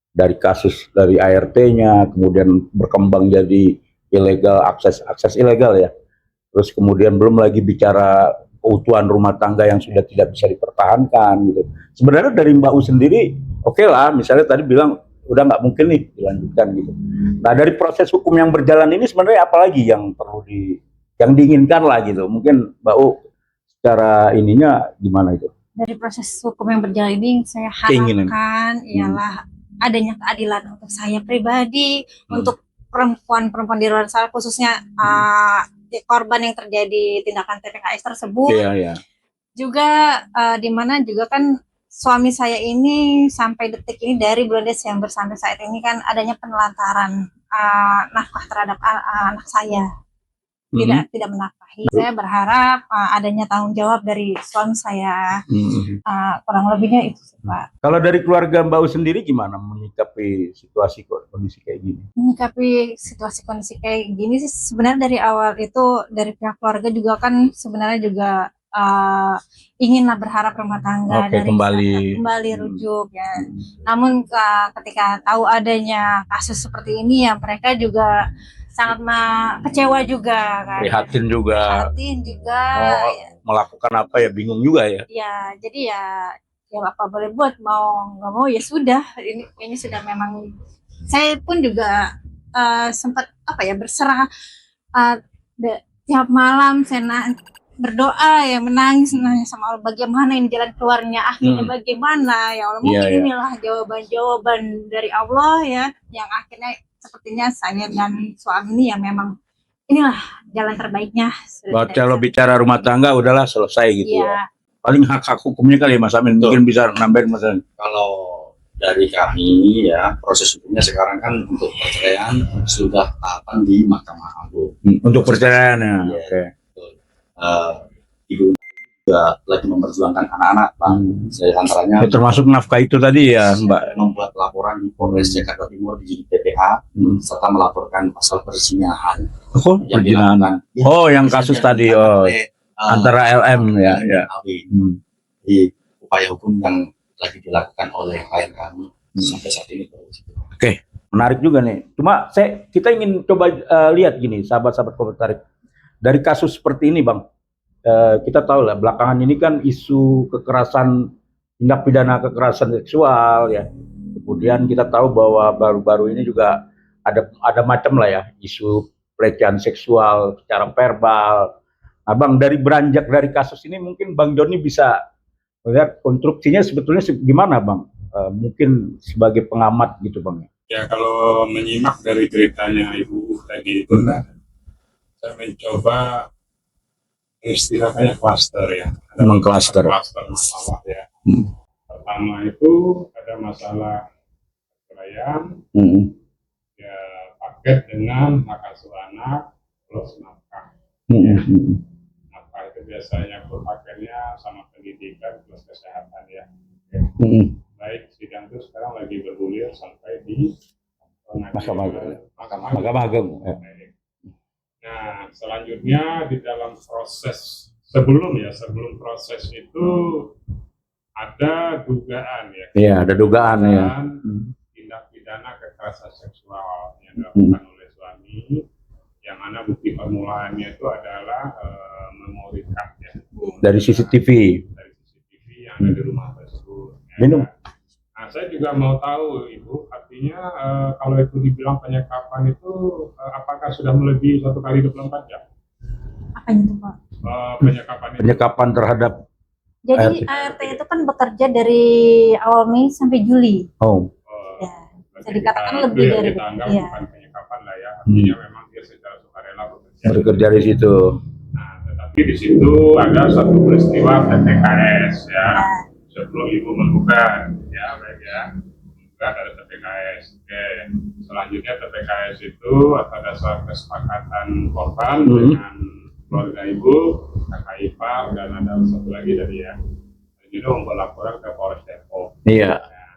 Dari kasus dari ART-nya, kemudian berkembang jadi ilegal, akses ilegal ya. Terus kemudian belum lagi bicara keutuhan rumah tangga yang sudah tidak bisa dipertahankan gitu. Sebenarnya dari Mbak U sendiri, oke lah, misalnya tadi bilang udah nggak mungkin nih dilanjutkan gitu. Nah dari proses hukum yang berjalan ini sebenarnya apalagi yang perlu yang diinginkan lah gitu. Mungkin Mbak U secara ininya gimana itu? Dari proses hukum yang berjalan ini saya harapkan ialah adanya keadilan untuk saya pribadi, untuk perempuan-perempuan di luar sana, khususnya korban yang terjadi tindakan TPKS tersebut. Juga di mana juga kan suami saya ini sampai detik ini dari bulan Desember sampai saat ini kan adanya penelantaran nafkah terhadap anak saya, tidak menafkahi. Saya berharap adanya tanggung jawab dari suami saya. Kurang lebihnya itu sih, Pak. Kalau dari keluarga Mbak U sendiri gimana menyikapi situasi kondisi kayak gini? Menyikapi situasi kondisi kayak gini sih sebenarnya dari awal itu dari pihak keluarga juga kan sebenarnya juga inginlah berharap rumah tangga dari kembali rujuk ya. Namun ketika tahu adanya kasus seperti ini ya mereka juga sangat kecewa juga kan. Prihatin juga. Melakukan apa ya bingung juga ya. Ya, jadi ya apa boleh buat, mau nggak mau ya sudah. Ini sudah memang saya pun juga sempat berserah tiap malam saya berdoa ya, menangis sama Allah bagaimana ini jalan keluarnya, akhirnya bagaimana ya Allah, mungkin inilah jawaban dari Allah ya yang akhirnya sepertinya saya dan suami ini ya memang inilah jalan terbaiknya. Kalau bicara rumah tangga udahlah selesai gitu ya. Paling hak hukumnya kali ya Mas Amin, mungkin bisa nambahin Mas Amin. Kalau dari kami ya proses hukumnya sekarang kan untuk perceraian sudah tahapan di Mahkamah Agung. Untuk perceraian ya. Oke. Ibu juga lagi memperjuangkan anak-anak, Pak. Saya antaranya termasuk nafkah itu tadi ya, Mbak. Membuat laporan di Polres Jakarta Timur di PPA serta melaporkan pasal perzinahan. Perzinahan. Yang kasus tadi antara LM ya. Di upaya hukum yang lagi dilakukan oleh klien kami sampai saat ini. Oke, menarik juga nih. Cuma kita ingin coba lihat gini, sahabat-sahabat Komentarik. Dari kasus seperti ini, Bang. Kita tahu lah belakangan ini kan isu kekerasan, tindak pidana kekerasan seksual ya. Kemudian kita tahu bahwa baru-baru ini juga ada macam lah ya isu pelecehan seksual secara verbal. Nah, Bang, beranjak dari kasus ini mungkin Bang Joni bisa melihat konstruksinya sebetulnya gimana, Bang? Mungkin sebagai pengamat gitu, Bang. Ya, kalau menyimak dari ceritanya Ibu tadi itu saya mencoba istilahnya klaster ya. Memang klaster masalah ya. Pertama itu ada masalah perceraian, ya paket dengan hak asuh anak plus nafkah. Nafkah itu biasanya paketnya sama pendidikan plus kesehatan ya. Baik, sidang itu sekarang lagi bergulir sampai di Mahkamah Agung. Nah, selanjutnya di dalam proses sebelum proses itu ada dugaan ya. Iya, ada dugaan ya. Tindak pidana kekerasan seksual yang dilakukan oleh suami, yang mana bukti permulaannya itu adalah memori card ya. Dari CCTV. Dari CCTV yang ada di rumah tersebut. Ya. Minum. Nah, saya juga mau tahu Ibu, artinya kalau itu dibilang penyekapan itu apakah sudah melebihi 1 kali 24 jam? Apa itu, Pak? Penyekapan terhadap jadi ART itu kan bekerja dari awal Mei sampai Juli. Ya, bisa dikatakan lebih dari kita anggap bukan penyekapan lah ya, artinya memang dia secara sukarela bekerja di situ. Nah, tetapi di situ ada satu peristiwa TPKS ya. Sebelum Ibu membuka ya, baik ya, membuka ada TPKS. Oke, selanjutnya TPKS itu atas dasar kesepakatan korban dengan keluarga Ibu, kakak ipar, dan ada satu lagi dari ya, jadi membuat laporan ke Polres Depok. Iya. Nah,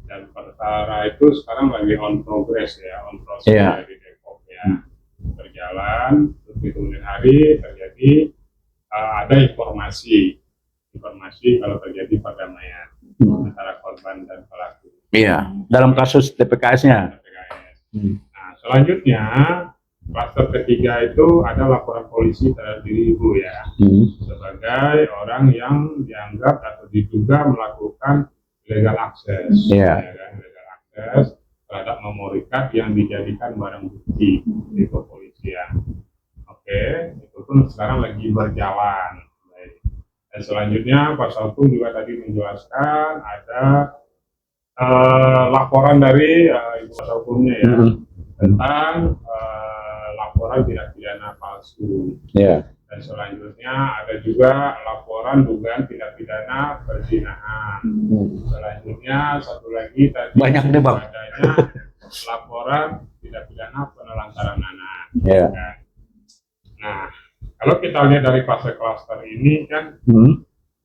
dan perkara itu sekarang lagi on progress ya, on process di Depok ya, berjalan. Terus di kemudian hari terjadi ada informasi kalau terjadi perdamaian antara korban dan pelaku. Iya, dalam kasus TPKS-nya. Nah, selanjutnya klaster ketiga itu ada laporan polisi terhadap diri Ibu ya, sebagai orang yang dianggap atau diduga melakukan illegal access, illegal access terhadap memory card yang dijadikan barang bukti di kepolisian. Oke, itu pun sekarang lagi berjalan. Dan selanjutnya pasal hukum juga tadi menjelaskan ada laporan dari Ibu pasal hukumnya ya tentang laporan tindak pidana palsu. Dan selanjutnya ada juga laporan laporan dugaan tindak pidana perzinahan. Selanjutnya satu lagi tadi Banyak nih, Bang. adanya laporan tindak pidana penelantaran anak. Ya. Kan? Nah, kalau kita lihat dari fase klaster ini kan,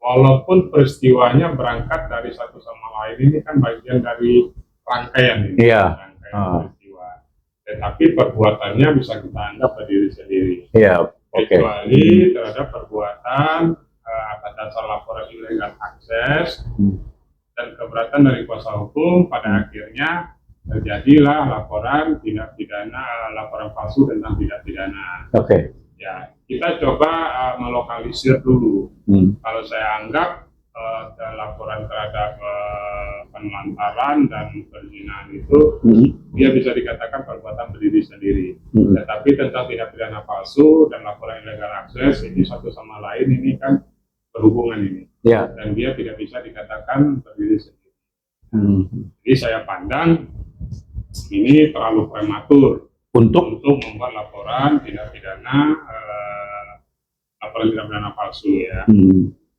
walaupun peristiwanya berangkat dari satu sama lain, ini kan bagian dari rangkaian ini, rangkaian peristiwa. Tetapi perbuatannya bisa kita anggap berdiri sendiri. Kecuali terhadap perbuatan atas dasar laporan ilegal akses dan keberatan dari kuasa hukum, pada akhirnya terjadilah laporan tindak pidana, laporan palsu tentang tindak pidana. Ya, kita coba melokalisir dulu. Kalau saya anggap laporan terhadap penelantaran dan perzinahan itu dia bisa dikatakan perbuatan berdiri sendiri. Tetapi tentang tindak pidana palsu dan laporan ilegal akses ini satu sama lain ini kan berhubungan ini. Dan dia tidak bisa dikatakan berdiri sendiri. Jadi saya pandang ini terlalu prematur untuk membuat laporan tindak pidana palsu ya.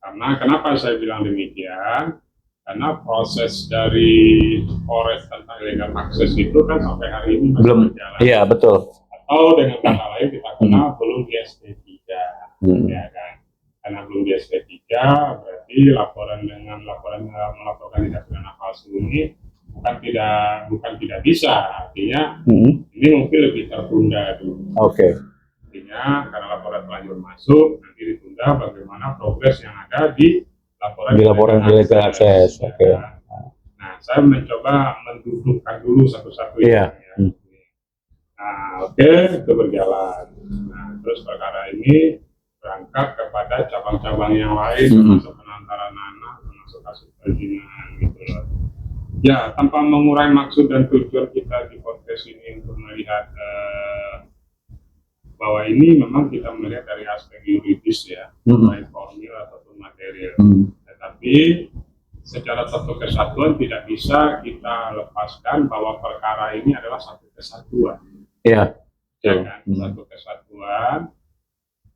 Karena kenapa saya bilang demikian? Karena proses dari Polres tentang illegal akses itu kan sampai hari ini masih berjalan. Iya, betul. Atau dengan kata lain kita kenal belum di SP3. Ya kan? Karena belum di SP3 berarti melaporkan tindak pidana palsu ini bukan tidak bisa, artinya ini mungkin lebih tertunda dulu. Artinya karena laporan terlanjur masuk, nanti ditunda bagaimana progres yang ada di laporan ilegal akses. Nah, saya mencoba mendudukkan dulu satu-satu ya. Nah, itu berjalan. Nah, terus perkara ini berangkat kepada cabang-cabang yang lain, termasuk penelantaran anak, termasuk kasus perzinahan gitu loh. Ya, tanpa mengurangi maksud dan tujuan kita di podcast ini untuk melihat bahwa ini memang kita melihat dari aspek yuridis ya, baik formil ataupun material. Tetapi secara satu kesatuan tidak bisa kita lepaskan bahwa perkara ini adalah satu kesatuan. Ya kan? Satu kesatuan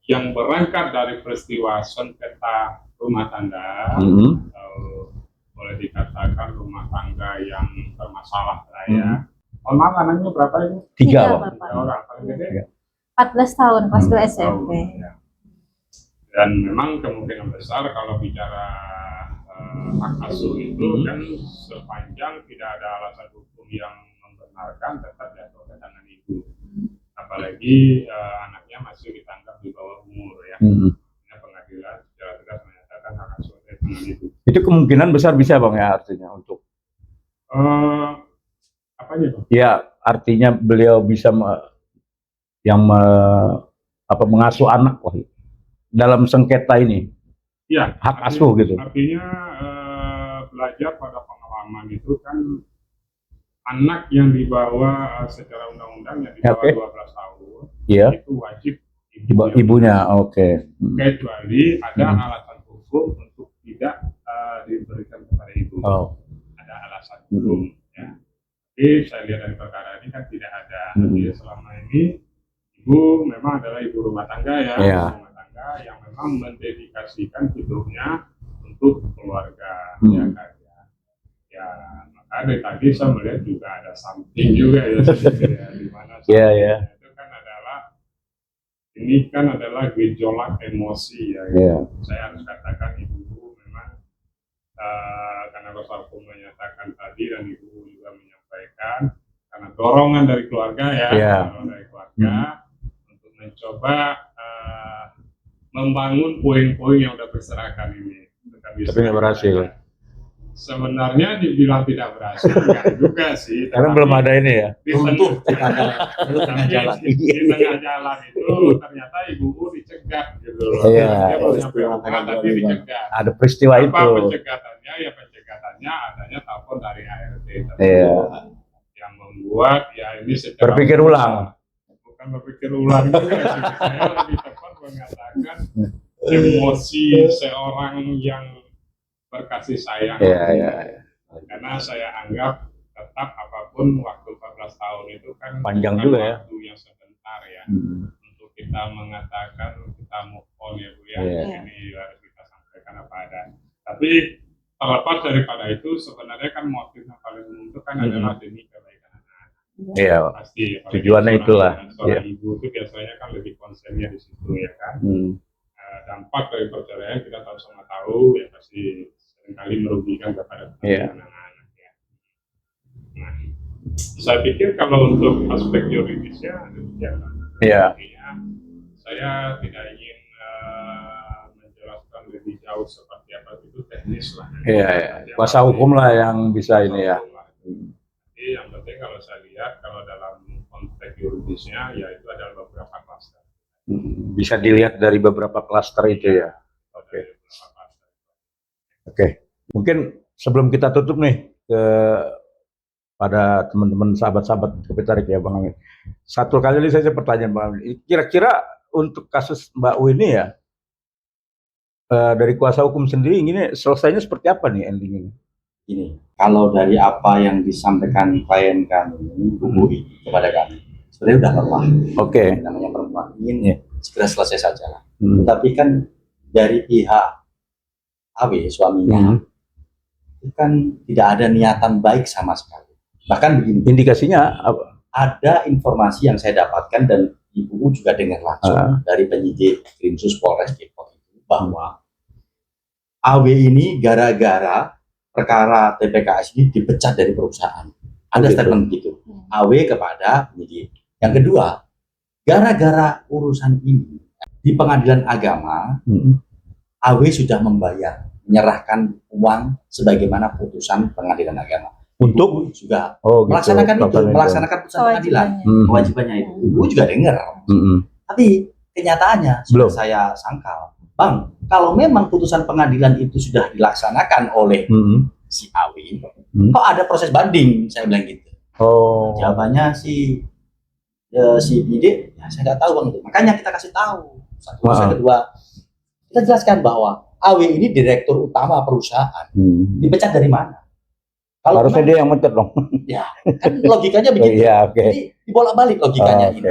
yang berangkat dari peristiwa sengketa rumah tangga, atau boleh dikatakan rumah tangga yang bermasalah lah ya. Anaknya berapa ini? 3 orang, paling gede 14 tahun, kelas 2 SMP. Ya. Dan memang kemungkinan besar kalau bicara hak asuh itu kan sepanjang tidak ada alasan hukum yang membenarkan tetap jatuh ke tangan ibu. Apalagi anaknya masih dianggap di bawah umur ya. Pengadilan secara tegas menyatakan hak asuh dari tangan ibu. Itu kemungkinan besar bisa Bang ya, artinya untuk apanya Bang? Ya, artinya beliau bisa mengasuh anak dalam sengketa ini. Ya, hak asuh gitu. Artinya belajar pada pengalaman itu kan anak yang dibawa secara undang-undang yang di bawah 12 tahun itu wajib ibunya. Kecuali ada alasan hukum untuk tidak diberikan kepada ibu. Ada alasan hukum ya. Jadi saya lihat dari perkara ini kan tidak ada. Jadi selama ini ibu memang adalah ibu rumah tangga ya. Rumah tangga yang memang mendedikasikan hidupnya untuk keluarga ya kan ya. Ya, maka dari tadi saya melihat juga ada something juga ya di mana itu kan adalah ini kan adalah gejolak emosi ya. Saya harus katakan ibu memang karena kuasa hukum menyatakan tadi dan ibu juga menyampaikan karena dorongan dari keluarga dorongan dari keluarga untuk mencoba membangun poin-poin yang sudah berserakan ini. Tapi tidak berhasil. Sebenarnya dibilang tidak berhasil, enggak juga sih. Karena belum ada ini ya. Di tengah jalan itu ternyata ibu dicegat gitu loh. Dia belum sampai rumah tapi dicegat. Ada peristiwa itu. Apa pencegatannya? Ya pencegatannya adanya telepon dari ART. Yang membuat ya ini secara berpikir ulang. Bukan berpikir ulang juga sih. Saya lebih tepat mengatakan emosi seorang yang berkasih sayang. Karena saya anggap tetap apapun waktu 14 tahun itu kan panjang juga ya. Waktu yang sebentar ya. Untuk kita mengatakan kita move on ya Bu ya. Ini harus kita sampaikan Tapi terlepas daripada itu, sebenarnya kan motif yang paling umum itu kan adalah demi kebaikan anak. Iya, Pasti. tujuannya itulah. Seorang ibu itu biasanya kan lebih konsennya di situ ya kan. Dampak dari perceraian kita sama tahu ya pasti seringkali merugikan kepada anak-anak ya. Nah, saya pikir kalau untuk aspek yuridisnya saya tidak ingin menjelaskan lebih jauh seperti apa itu teknis lah. Kuasa hukum lah yang bisa ini ya. Jadi yang penting kalau saya lihat kalau dalam konteks yuridisnya ya itu adalah beberapa klaster. Bisa dilihat dari beberapa klaster itu ya. Oke. Mungkin sebelum kita tutup nih pada teman-teman sahabat-sahabat Kopi Tarik ya Bang Amin. Satu kali ini saya pertanyaan Bang Amin. Kira-kira untuk kasus Mbak U ini ya dari kuasa hukum sendiri ini selesainya seperti apa nih endingnya? Ini kalau dari apa yang disampaikan klien kami, Bu kepada kami, sebenarnya udah lelah. Namanya perempuan ingin segera selesai saja lah. Tapi kan dari pihak AW suaminya itu kan tidak ada niatan baik sama sekali. Bahkan begini. Indikasinya ada informasi yang saya dapatkan dan Ibu juga dengar langsung dari penyidik Krimsus Polres Depok itu bahwa AW ini gara-gara perkara TPKS ini dipecat dari perusahaan. Ada statement begitu. AW kepada penyidik. Yang kedua, gara-gara urusan ini di pengadilan agama, AW sudah menyerahkan uang sebagaimana putusan pengadilan agama. Untuk juga melaksanakan putusan pengadilan, kewajibannya itu. Ibu juga dengar. Tapi kenyataannya sudah saya sangkal, Bang, kalau memang putusan pengadilan itu sudah dilaksanakan oleh si AW, kok ada proses banding? Saya bilang gitu. Jawabannya si penyidik, ya saya nggak tahu Bang itu. Makanya kita kasih tahu. Satu, kedua, kita jelaskan bahwa AW ini direktur utama perusahaan. Dipecat dari mana? Kalau harusnya dia yang mencet dong. Ya, kan logikanya begitu. Jadi dibolak-balik logikanya ini.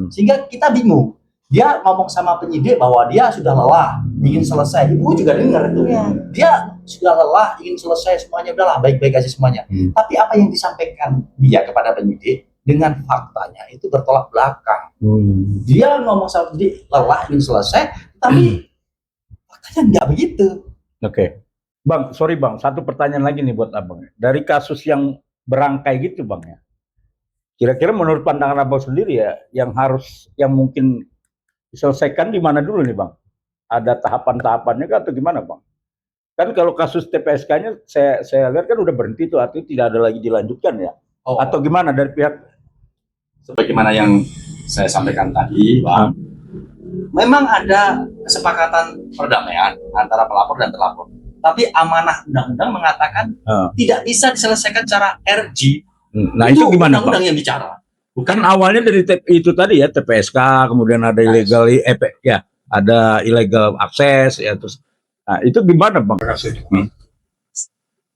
Sehingga kita bingung. Dia ngomong sama penyidik bahwa dia sudah lelah, ingin selesai. Ibu juga dengar itu. Dia sudah lelah, ingin selesai semuanya, udahlah baik-baik aja semuanya. Tapi apa yang disampaikan dia kepada penyidik dengan faktanya itu bertolak belakang. Dia ngomong sama penyidik lelah, ingin selesai, tapi faktanya nggak begitu. Bang, sorry Bang, satu pertanyaan lagi nih buat Abang. Dari kasus yang berangkai gitu Bang ya, kira-kira menurut pandangan Abang sendiri ya, yang mungkin diselesaikan di mana dulu nih Bang? Ada tahapan-tahapannya kah atau gimana Bang? Kan kalau kasus TPSK-nya saya lihat kan udah berhenti tuh, artinya tidak ada lagi dilanjutkan ya? Atau gimana dari pihak? Sebagaimana yang saya sampaikan tadi, Bang, memang ada kesepakatan perdamaian antara pelapor dan terlapor. Tapi amanah undang-undang mengatakan tidak bisa diselesaikan secara RG. Nah itu gimana Bang? Undang-undang yang bicara. Bukan awalnya dari itu tadi ya TPSK, kemudian ada illegal ada illegal akses ya terus. Nah itu gimana Bang? Terima kasih.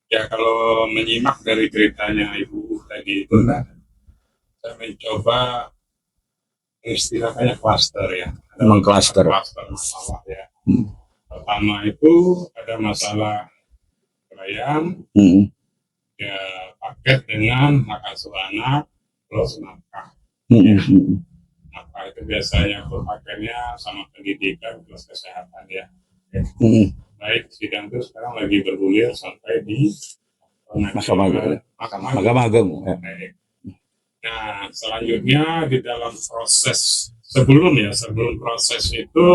Ya kalau menyimak dari ceritanya Ibu tadi itu saya mencoba istilahnya klaster ya. Mengklaster. Klaster masalah ya. Pertama itu ada masalah perayaan, ya paket dengan hak asuh anak plus nafkah. Nafkah itu biasanya paketnya sama pendidikan plus kesehatan ya. Baik sidang itu sekarang lagi bergulir sampai di Mahkamah Agung. Nah selanjutnya di dalam proses sebelum proses itu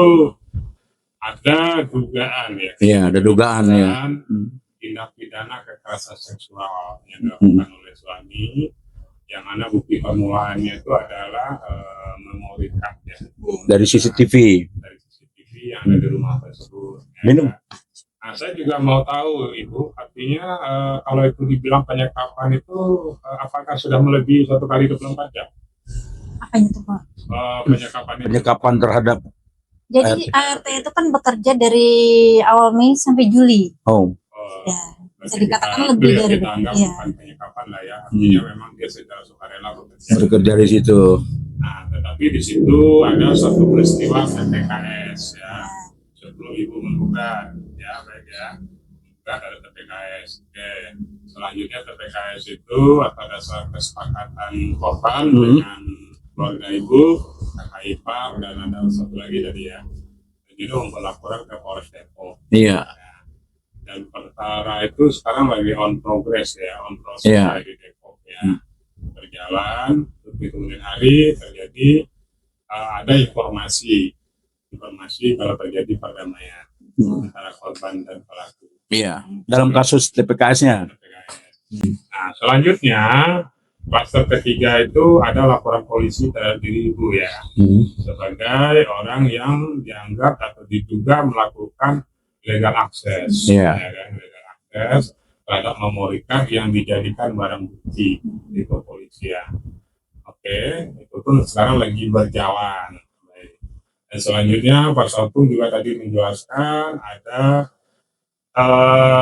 ada dugaan ya. Iya, ada dugaan ya. Tindak pidana kekerasan seksual yang dilakukan oleh suami, yang mana bukti permulaannya itu adalah memori card ya. Dari CCTV. Dari CCTV yang ada di rumah tersebut. Minum. Nah, saya juga mau tahu Ibu, artinya kalau itu dibilang penyekapan itu apakah sudah melebihi 1 kali 24 jam? Apa itu Pak? Penyekapan terhadap. Jadi ART itu kan bekerja dari awal Mei sampai Juli. Ya, bisa dikatakan lebih dari kita anggap bukan penyekapan lah ya. Artinya memang dia secara sukarela bekerja di situ. Nah, tetapi di situ ada satu peristiwa PPKS ya. Sebelum Ibu menggugat ya, baik ya. juga dari TPKS. Oke. Selanjutnya TPKS itu atas dasar kesepakatan korban dengan keluarga ibu, kakak ipar, dan ada satu lagi tadi ya. Jadi membuat laporan ke Polres Depok. Iya. Dan perkara itu sekarang lagi on progress ya, on proses di Depok ya. Berjalan, di kemudian hari terjadi ada informasi kalau terjadi perdamaian antara korban dan pelaku. Iya. Dalam kasus TPKS-nya. Nah, selanjutnya kluster ketiga itu ada laporan polisi terhadap diri ibu ya, sebagai orang yang dianggap atau diduga melakukan legal access, legal access terhadap memori card yang dijadikan barang bukti di kepolisian. Oke, itu pun sekarang lagi berjalan. Dan selanjutnya Pak Sopung juga tadi menjelaskan ada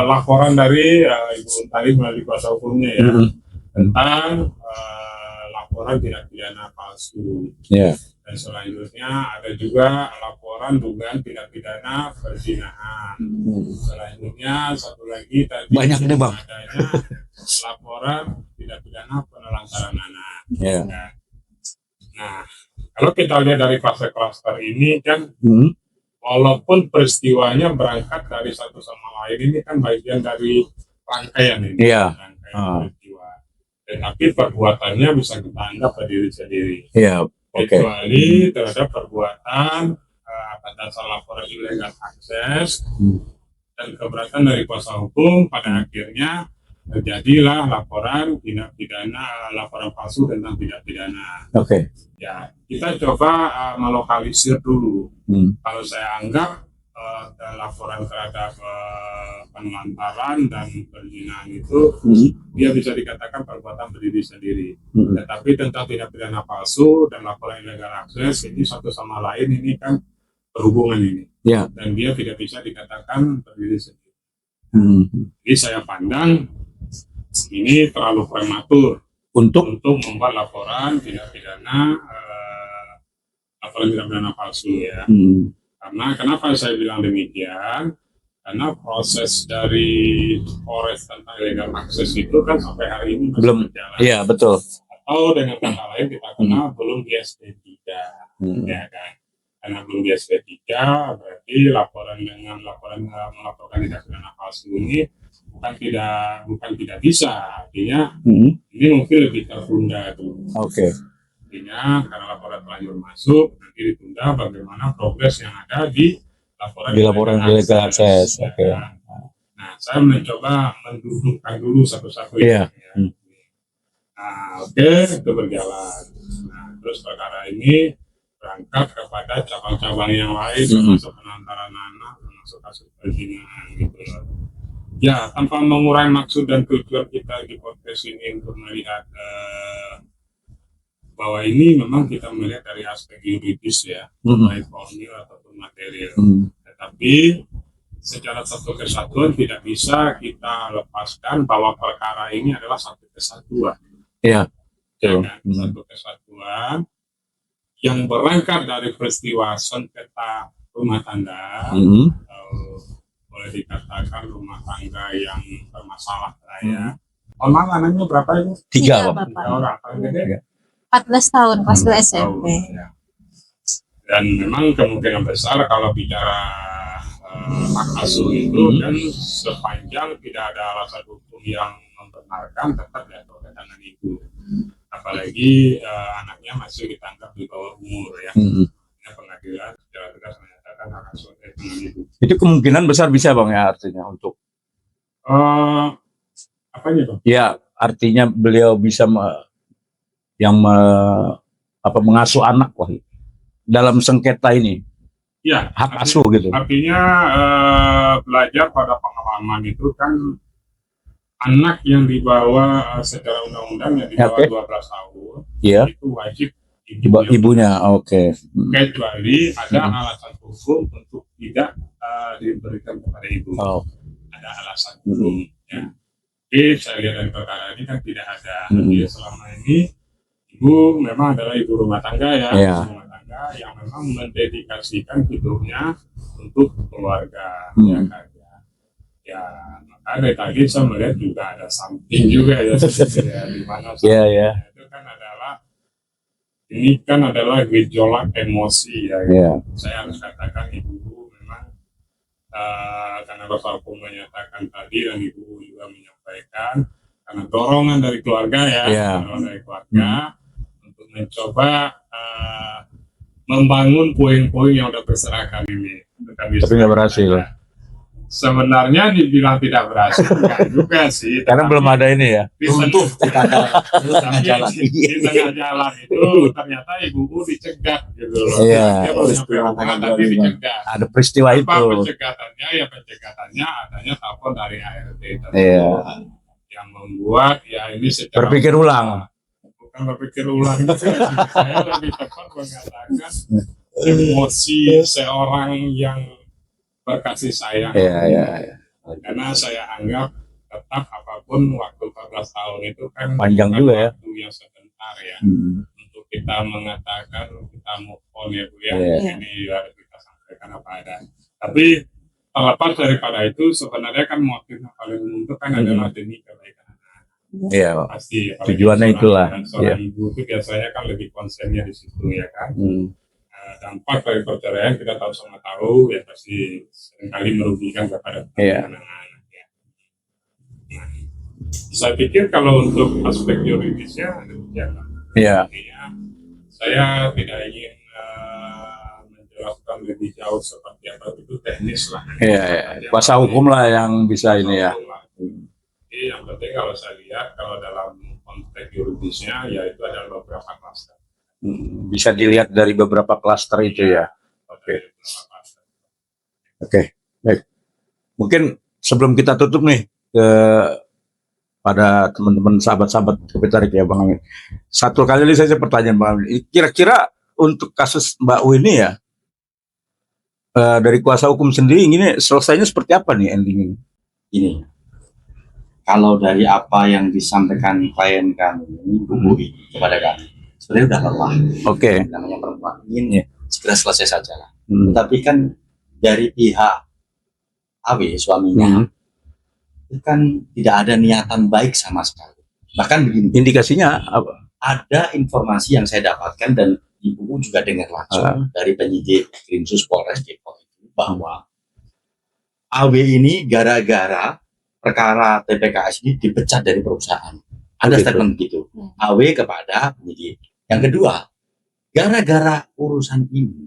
laporan dari Ibu tadi melalui kuasa hukumnya ya, tentang laporan tindak pidana palsu. Dan selanjutnya ada juga laporan dugaan tindak pidana perzinahan. Selanjutnya satu lagi tadi banyak nih Bang, adanya laporan tindak pidana penelantaran anak. Nah, kalau kita lihat dari fase klaster ini kan, walaupun peristiwanya berangkat dari satu sama lain, ini kan bagian dari rangkaian ini, rangkaian peristiwa. Tetapi perbuatannya bisa kita anggap berdiri sendiri. Kecuali terhadap perbuatan atas dasar laporan illegal access dan keberatan dari kuasa hukum, pada akhirnya terjadilah laporan tindak pidana, laporan palsu tentang tindak pidana. Ya, kita coba melokalisir dulu. Kalau saya anggap laporan terhadap penelantaran dan perzinahan itu dia bisa dikatakan perbuatan berdiri sendiri. Tetapi tentang tindak pidana palsu dan laporan illegal access ini satu sama lain, ini kan berhubungan ini. Dan dia tidak bisa dikatakan berdiri sendiri. Jadi saya pandang ini terlalu prematur untuk membuat laporan tindak pidana palsu ya. Karena kenapa saya bilang demikian? Karena proses dari Polres tentang illegal access itu kan sampai hari ini masih belum berjalan. Iya, betul. Atau dengan kata lain kita kenal belum di SP3. Ya kan? Karena belum di SP3 berarti melaporkan tindak pidana palsu ini bukan tidak bisa, artinya ini mungkin lebih tertunda tuh. Artinya karena laporan terlanjur masuk, nanti ditunda bagaimana progres yang ada di laporan illegal access. Nah, saya mencoba mendudukkan dulu satu-satu ya. Nah, itu berjalan. Nah, terus perkara ini berangkat kepada cabang-cabang yang lain, termasuk penelantaran anak, termasuk kasus perzinahan gitu. Ya, tanpa mengurangi maksud dan tujuan kita di podcast ini untuk melihat bahwa ini memang kita melihat dari aspek yuridis ya, baik formil ataupun material. Tetapi secara satu kesatuan tidak bisa kita lepaskan bahwa perkara ini adalah satu kesatuan. Satu kesatuan yang berangkat dari peristiwa sengketa rumah tangga, boleh dikatakan rumah tangga yang bermasalah lah ya. Anaknya berapa itu? 3 Bapak. 3 orang, paling gede 14 tahun kelas 2 SMP. Dan memang kemungkinan besar kalau bicara hak asuh itu dan sepanjang tidak ada alasan hukum yang membenarkan, tetap jatuh ke tangan ibu. Apalagi anaknya masih dianggap di bawah umur ya. Pengadilan secara tegas menyatakan hak asuh itu ibu. Itu kemungkinan besar bisa Bang ya, artinya untuk apanya Bang? Ya, artinya beliau bisa mengasuh anak dalam sengketa ini. Ya, hak asuh gitu. Artinya belajar pada pengalaman itu kan anak yang dibawa secara undang-undang yang di bawah 12 tahun itu wajib ibunya. Kecuali ada alasan hukum untuk tidak diberikan kepada ibu. Ada alasan hukum ya. Jadi saya lihat dari perkara ini kan tidak ada. Jadi selama ini ibu memang adalah ibu rumah tangga ya. Rumah tangga yang memang mendedikasikan hidupnya untuk keluarga ya kan ya. Ada tadi saya melihat juga ada something juga ya, di mana itu kan adalah ini kan adalah gejolak emosi ya. Saya harus katakan ibu memang karena Bapak Hukum menyatakan tadi dan ibu juga menyampaikan karena dorongan dari keluarga dorongan dari keluarga untuk mencoba membangun poin-poin yang sudah terserahkan ini. Tapi nggak berhasil. Sebenarnya dibilang tidak berhasil juga sih. Karena belum ada ini ya. Runtuh di tengah jalan. Di tengah jalan itu ternyata ibu dicegat gitu loh. Dia baru nyampe rumah tapi dicegat. Ada peristiwa itu. Apa pencegatannya? Ya pencegatannya adanya telepon dari ART yang membuat ya ini secara berpikir ulang. Bukan berpikir ulang. Saya lebih tepat mengatakan emosi seorang yang berkasih sayang. Karena saya anggap tetap apapun waktu 14 tahun itu kan panjang juga ya. Waktu yang sebentar ya. Untuk kita mengatakan kita move on ya Bu ya. Ini ya kita sampaikan apa ada. Tapi terlepas daripada itu sebenarnya kan motif yang paling untuk kan adalah demi kebaikan anak. Iya. Pasti. Tujuannya itulah. Seorang ibu itu biasanya kan lebih konsennya di situ ya kan. Dampak dari perceraian kita sama tahu ya pasti seringkali merugikan kepada anak-anak ya. Nah, saya pikir kalau untuk aspek yuridisnya demikian. Saya tidak ingin menjelaskan lebih jauh seperti apa itu teknis lah. Kuasa hukum lah yang bisa ini ya. Jadi yang penting kalau saya lihat kalau dalam konteks yuridisnya yaitu ada beberapa klaster. Bisa dilihat dari beberapa klaster itu ya. Oke. Baik. Mungkin sebelum kita tutup nih pada teman-teman sahabat-sahabat Kopitarik ya Bang Amin. Satu kali lagi saya pertanyaan Bang Amin. Kira-kira untuk kasus Mbak U ini ya dari kuasa hukum sendiri ini selesainya seperti apa nih endingnya? Ini kalau dari apa yang disampaikan klien kami Bu kepada kami sebenarnya udah lelah. Namanya perempuan ingin segera selesai saja lah. Tapi kan dari pihak AW suaminya itu kan tidak ada niatan baik sama sekali. Bahkan begini. Indikasinya apa? Ada informasi yang saya dapatkan dan Ibu juga dengar langsung dari penyidik Krimsus Polres Depok itu bahwa AW ini gara-gara perkara TPKS ini dipecat dari perusahaan. Ada statement gitu. AW kepada penyidik. Yang kedua, gara-gara urusan ini,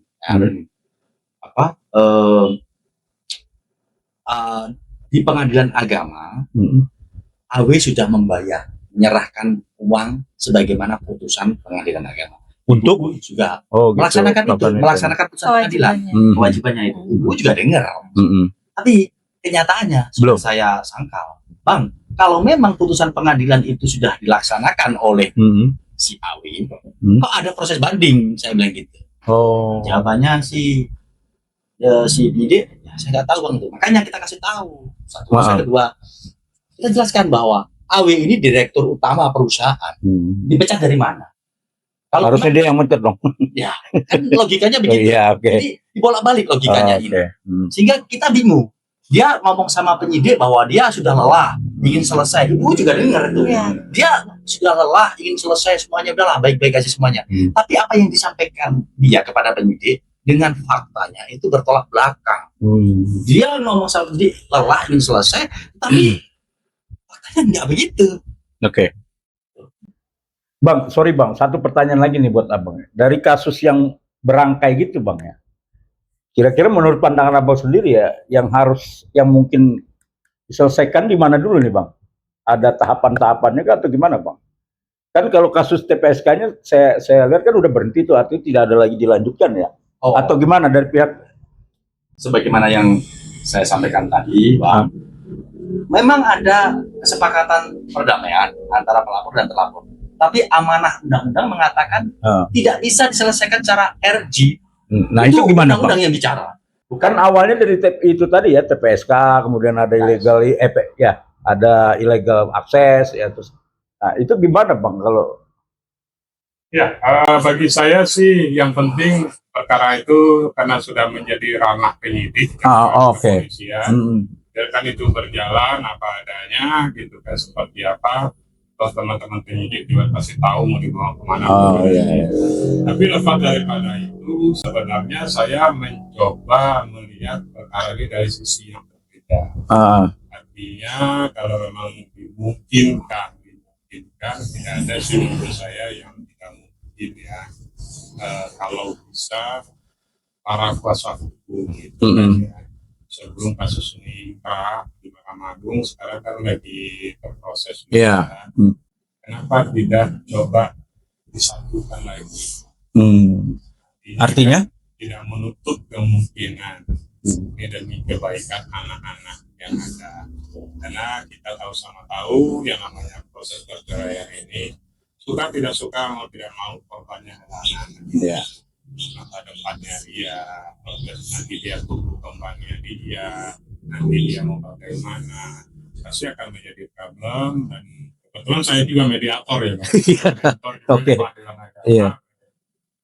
di pengadilan agama, AW sudah menyerahkan uang sebagaimana putusan pengadilan agama. Untuk juga melaksanakan putusan pengadilan, kewajibannya itu. Ibu juga dengar. Tapi kenyataannya sudah saya sangkal, Bang, kalau memang putusan pengadilan itu sudah dilaksanakan oleh si AW, kok ada proses banding? Saya bilang gitu. Jawabannya si penyidik, ya saya nggak tahu Bang itu. Makanya kita kasih tahu. Satu, kedua, kita jelaskan bahwa AW ini direktur utama perusahaan. Dipecat dari mana? Kalau harusnya dia yang mencet dong. Ya, kan logikanya begitu. Jadi dibolak-balik logikanya ini. Sehingga kita bingung. Dia ngomong sama penyidik bahwa dia sudah lelah, ingin selesai. Ibu juga dengar itu. Dia sudah lelah, ingin selesai semuanya, udahlah baik-baik aja semuanya. Tapi apa yang disampaikan dia kepada penyidik dengan faktanya itu bertolak belakang. Dia ngomong sama penyidik lelah, ingin selesai, tapi faktanya nggak begitu. Bang, sorry Bang, satu pertanyaan lagi nih buat Abang. Dari kasus yang berangkai gitu Bang ya. Kira-kira menurut pandangan Abang sendiri ya, yang mungkin diselesaikan di mana dulu nih Bang? Ada tahapan-tahapannya atau gimana Bang? Kan kalau kasus TPSK-nya saya lihat kan udah berhenti tuh, artinya tidak ada lagi dilanjutkan ya? Atau gimana dari pihak? Sebagaimana yang saya sampaikan tadi, Bang, memang ada kesepakatan perdamaian antara pelapor dan terlapor. Tapi amanah undang-undang mengatakan tidak bisa diselesaikan secara RG. Nah itu gimana undang-undang yang bicara. Bukan awalnya dari itu tadi ya TPSK, kemudian ada illegal ada illegal akses ya terus. Nah itu gimana Bang kalau? Ya bagi saya sih yang penting perkara itu karena sudah menjadi ranah penyidik kepolisian, biarkan itu berjalan apa adanya gitu kan, seperti apa terus teman-teman penyidik juga pasti tahu mau dibawa kemana. Iya. Tapi lepas daripada itu sebenarnya saya mencoba melihat perkara ini dari sisi yang berbeda. Artinya kalau memang dimungkinkan tidak ada sih menurut saya yang tidak mungkin ya. Kalau bisa para kuasa hukum itu ya, sebelum kasus ini di Mahkamah Agung sekarang kan lagi berproses. Kenapa tidak coba disatukan lagi? Artinya tidak menutup kemungkinan ini demi kebaikan anak-anak yang ada, karena kita sama tahu yang namanya proses perceraian ini suka tidak suka mau tidak mau korbannya adalah anak-anak. Masa depannya dia, nanti dia tumbuh kembangnya dia, nanti dia mau bagaimana, pasti akan menjadi problem. Dan kebetulan saya juga mediator ya,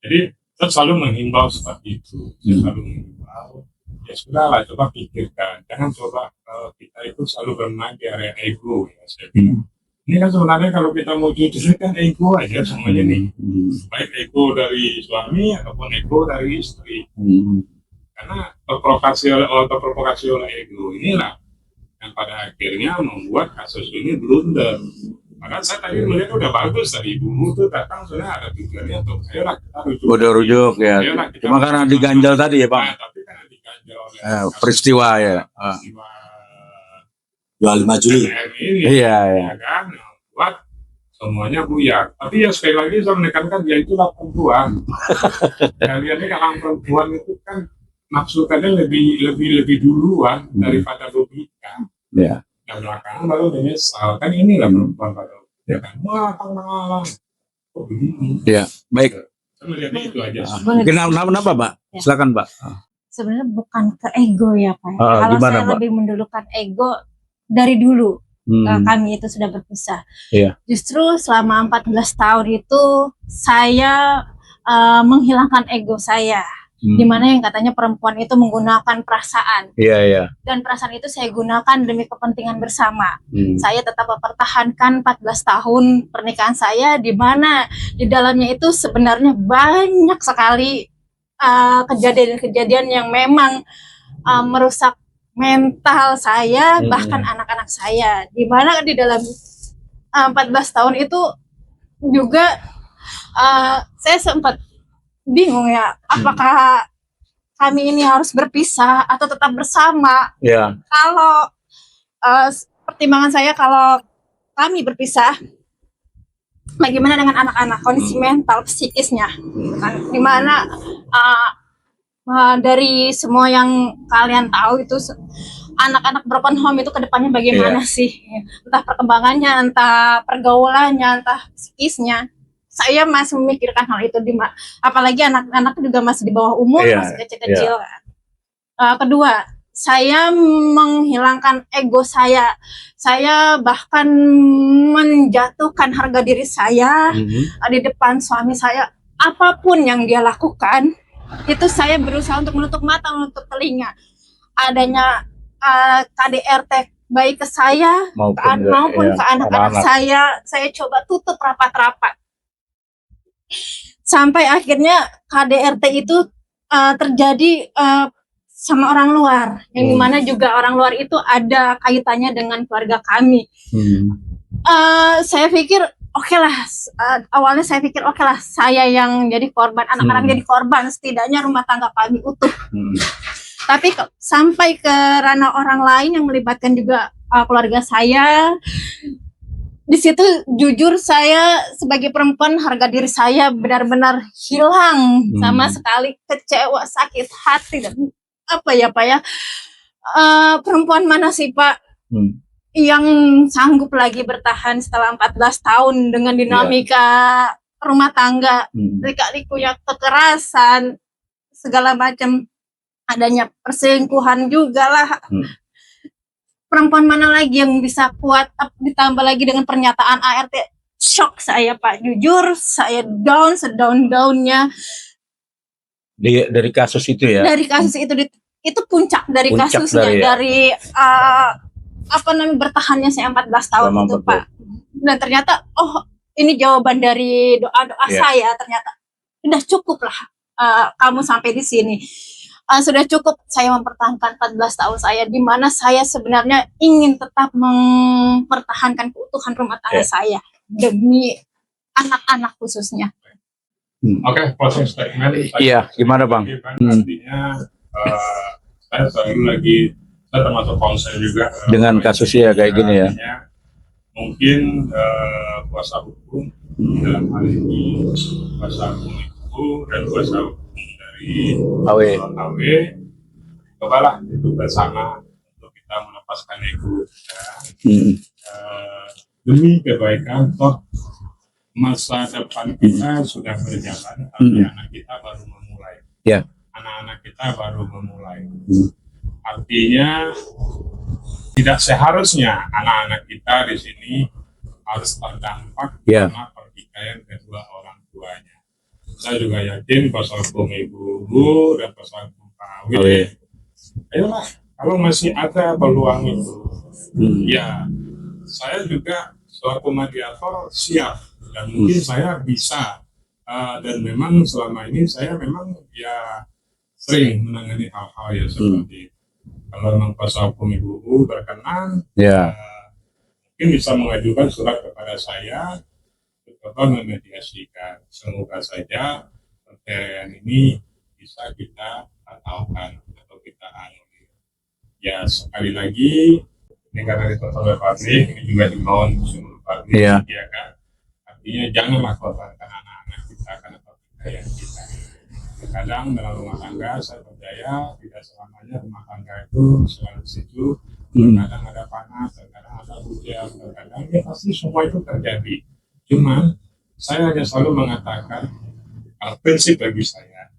jadi saya selalu menghimbau seperti itu. Saya selalu menghimbau, ya sudahlah, coba pikirkan, jangan coba kita itu selalu bermain di area ego ya. Saya bilang ini kan sebenarnya kalau kita mau jujur kan ego aja semuanya nih, baik ego dari suami ataupun ego dari istri, karena terprovokasi oleh ego inilah yang pada akhirnya membuat kasus ini blunder. Maka saya tadi melihat udah bagus tadi ibumu tuh datang sudah ada tujuannya untuk ayolah kita rujuk. Udah rujuk ya. Cuma karena diganjal tadi ya Bang. Tapi karena diganjal oleh peristiwa ya. Peristiwa 25 Juli. Iya. Kan buat semuanya buyar. Tapi ya sekali lagi saya menekankan dia itulah perempuan. Kalian ini kalau perempuan itu kan nafsu kadang lebih duluan daripada logika. Iya. Dan belakangan baru menyesal. Kan inilah perempuan pada ya kan. Wah, tanggal. Oh begini. Iya, baik. Saya melihatnya itu aja. Kenapa, Mbak? Ya. Silakan, Mbak. Sebenarnya bukan ke ego ya Pak. Kalau gimana, saya Mbak? lebih mendulukan ego dari dulu. Kami itu sudah berpisah. Iya. Justru selama 14 tahun itu saya menghilangkan ego saya. Dimana yang katanya perempuan itu menggunakan perasaan. Iya. Dan perasaan itu saya gunakan demi kepentingan bersama. Saya tetap mempertahankan 14 tahun pernikahan saya, di mana di dalamnya itu sebenarnya banyak sekali kejadian-kejadian yang memang merusak mental saya, bahkan anak-anak saya. Di mana di dalam 14 tahun itu juga saya sempat bingung ya, apakah kami ini harus berpisah atau tetap bersama. Kalau pertimbangan saya, kalau kami berpisah, bagaimana dengan anak-anak, kondisi mental psikisnya, dimana dari semua yang kalian tahu itu anak-anak broken home itu kedepannya bagaimana sih, entah perkembangannya, entah pergaulannya, entah psikisnya. Saya masih memikirkan hal itu, apalagi anak-anak juga masih di bawah umur, masih kecil-kecil. Kedua, saya menghilangkan ego saya. Saya bahkan menjatuhkan harga diri saya di depan suami saya. Apapun yang dia lakukan, itu saya berusaha untuk menutup mata, menutup telinga. Adanya KDRT baik ke saya maupun ke anak-anak saya coba tutup rapat-rapat. Sampai akhirnya KDRT itu terjadi sama orang luar, yang dimana juga orang luar itu ada kaitannya dengan keluarga kami. Saya pikir oke lah, awalnya saya pikir oke lah, saya yang jadi korban, anak-anak jadi korban, setidaknya rumah tangga kami utuh. Tapi sampai ke ranah orang lain yang melibatkan juga keluarga saya, di situ jujur saya sebagai perempuan, harga diri saya benar-benar hilang sama sekali, kecewa, sakit hati, dan apa ya Pak ya, perempuan mana sih Pak yang sanggup lagi bertahan setelah 14 tahun dengan dinamika rumah tangga, lika-likunya kekerasan, segala macam, adanya perselingkuhan juga lah. Perempuan mana lagi yang bisa kuat, ditambah lagi dengan pernyataan ART. Shock saya Pak, jujur saya down sedown-downnya dari kasus itu ya. Dari kasus itu itu puncak dari Puncak kasusnya, dari, ya. apa namanya, bertahannya saya 14 tahun Selama itu 14. Pak. Dan ternyata ini jawaban dari doa-doa saya, ternyata sudah cukup lah, kamu sampai di sini. Sudah cukup saya mempertahankan 14 tahun saya, di mana saya sebenarnya ingin tetap mempertahankan keutuhan rumah tangga saya demi anak-anak khususnya. Oke, closing statement. Iya, gimana Bang? Artinya saya termasuk konsen juga Dengan kasusnya kayak gini ya. artinya mungkin kuasa hukum dalam hal ini kuasa hukum ibu dan kuasa hukum dari AW. cobalah itu bersama untuk kita melepaskan ego kita, demi kebaikan toh masa depan kita sudah berjalan, tapi anak kita baru memulai. Anak-anak kita baru memulai. Artinya tidak seharusnya anak-anak kita di sini harus terdampak karena pertikaian kedua orang tuanya. Saya juga yakin pasal hukum ibu dan pasal hukum kawin. Ayolah, kalau masih ada peluang itu, ya saya juga selaku mediator siap, dan mungkin saya bisa, dan memang selama ini saya memang ya sering menangani hal-hal yang seperti itu. Kalau memang kuasa hukum ibu berkenan, mungkin bisa mengajukan surat kepada saya, coba memediasikan. Semoga saja perceraian ini bisa kita batalkan atau kita anulir. Ya sekali lagi, ini karena ditonton oleh publik, ini juga dibawakan seluruh publik, ya kan. Artinya janganlah korbankan anak-anak kita karena perceraian kita. Kadang dalam rumah tangga saya percaya tidak selamanya rumah tangga itu selalu sejuk, kadang ada panas, kadang ada hujan, kadang ya pasti semua itu terjadi. Cuman saya hanya selalu mengatakan prinsip bagi saya,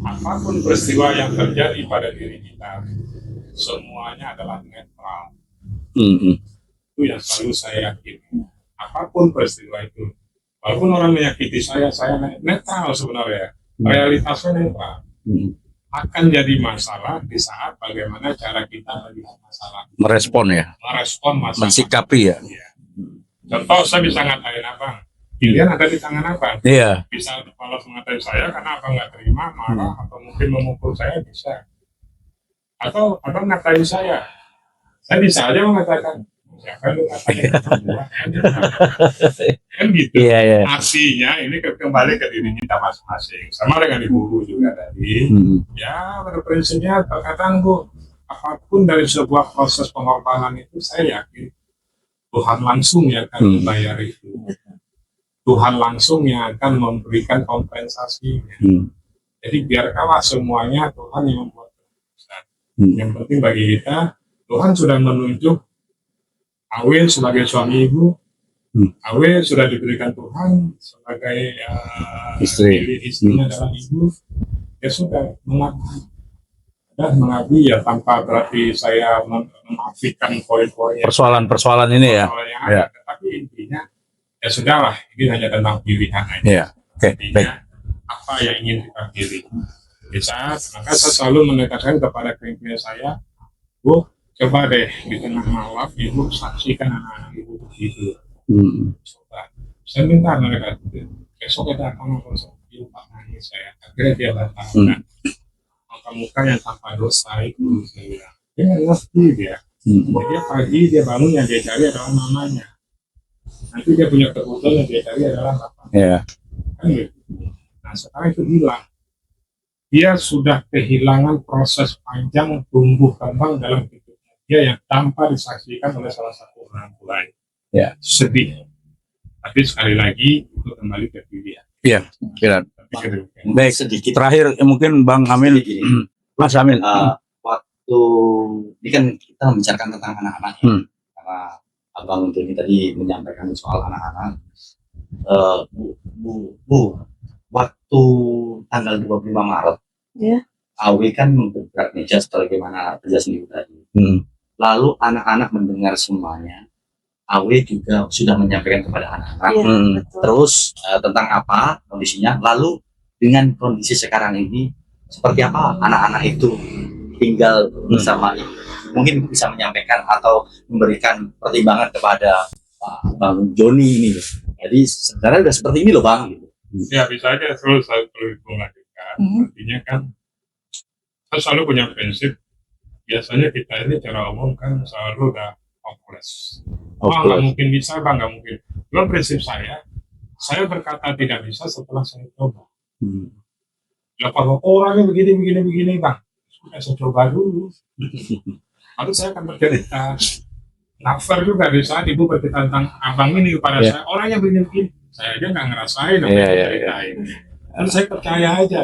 apapun peristiwa yang terjadi pada diri kita, semuanya adalah netral. Itu yang selalu saya yakini. Apapun peristiwa itu, walaupun orang menyakiti saya netral sebenarnya. Realitasnya netral. Akan jadi masalah di saat bagaimana cara kita melihat masalah. Merespon masalah. Mensikapi ya. Contoh, saya bisa ngatain abang, pilihan ada di tangan abang. Bisa kalau mengatain saya karena abang nggak terima, marah, atau mungkin memukul saya bisa. Atau abang ngatain saya bisa aja mengatakan, siapa lu ngatain? Kan gitu. Artinya ini kembali ke diri kita masing-masing. Sama dengan ibu juga tadi. Ya berprinsipnya terkadang Bu, apapun dari sebuah proses pengorbanan itu saya yakin Tuhan langsung yang akan membayar itu. Tuhan langsung yang akan memberikan kompensasi. Jadi biarkanlah semuanya Tuhan yang membuat keputusan. Yang penting bagi kita, Tuhan sudah menunjuk Awe sebagai suami ibu. Awe sudah diberikan Tuhan sebagai istrinya adalah ibu. Ya sudah mengabdi ya tanpa berarti saya menafikan poin-poin persoalan ini ya. Tapi intinya ya sudahlah, ini hanya tentang pilihan aja. Intinya apa yang ingin kita pilih. Maka saya selalu menekankan kepada klien saya, Bu, coba deh di tengah malam ibu saksikan anak-anak ibu begitu. Coba. Saya minta mereka besok kita akan langsung ibu Pak nangis saya. Akhirnya dia datang. Muka-muka yang tanpa dosa itu saya bilang. Dia nggak ngerti dia. Jadi pagi dia bangun yang dia cari adalah mamanya. Nanti dia punya kebutuhan yang dia cari adalah bapaknya. Kan gitu. Nah sekarang itu hilang. Dia sudah kehilangan proses panjang tumbuh kembang dalam hidupnya dia yang tanpa disaksikan oleh salah satu orang tuanya. Sedih. Tapi sekali lagi itu kembali ke pilihan. Baik, sedikit terakhir mungkin Bang Amin. Mas Amin. Waktu ini kan kita membicarakan tentang anak-anak, karena Abang Joni tadi menyampaikan soal anak-anak. Bu, waktu tanggal 25 Maret, Awe kan membuka meja sebagaimana penjelasan ibu tadi. Lalu anak-anak mendengar semuanya. Awe juga sudah menyampaikan kepada anak-anak. Terus tentang apa kondisinya. Lalu dengan kondisi sekarang ini, seperti apa anak-anak itu tinggal bersama ibu. Mungkin ibu bisa menyampaikan atau memberikan pertimbangan kepada Bang Joni ini. Jadi sebenarnya udah seperti ini loh Bang. Gitu. Ya bisa aja selalu melanjutkan. Artinya kan kita selalu punya prinsip. Biasanya kita ini secara umum kan selalu udah hopeless. Nggak mungkin bisa Bang, nggak mungkin. Cuma prinsip saya berkata tidak bisa setelah saya coba. Ya kalau orangnya begini Bang, sudah saya coba dulu. Lalu saya akan bercerita. Nafar juga di saat ibu bercerita tentang abang ini kepada saya, orangnya begini, saya aja nggak ngerasain apa yang ceritain. Lalu saya percaya aja.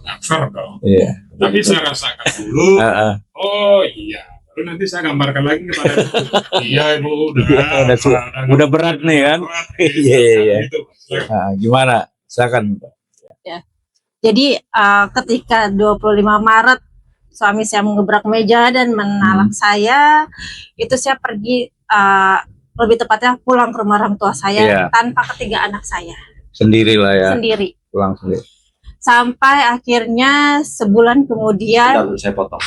Nafar dong. Tapi saya rasakan dulu. Oh iya. Lalu nanti saya gambarkan lagi kepada ibu. Iya ibu udah berat nih kan. Iya. Gimana? Silakan. Ya. Jadi ketika 25 Maret suami saya mengebrak meja dan menalak saya, itu saya pergi lebih tepatnya pulang ke rumah orang tua saya tanpa ketiga anak saya. Sendiri lah ya. Sendiri. Pulang sendiri. Sampai akhirnya sebulan kemudian. Saya potong.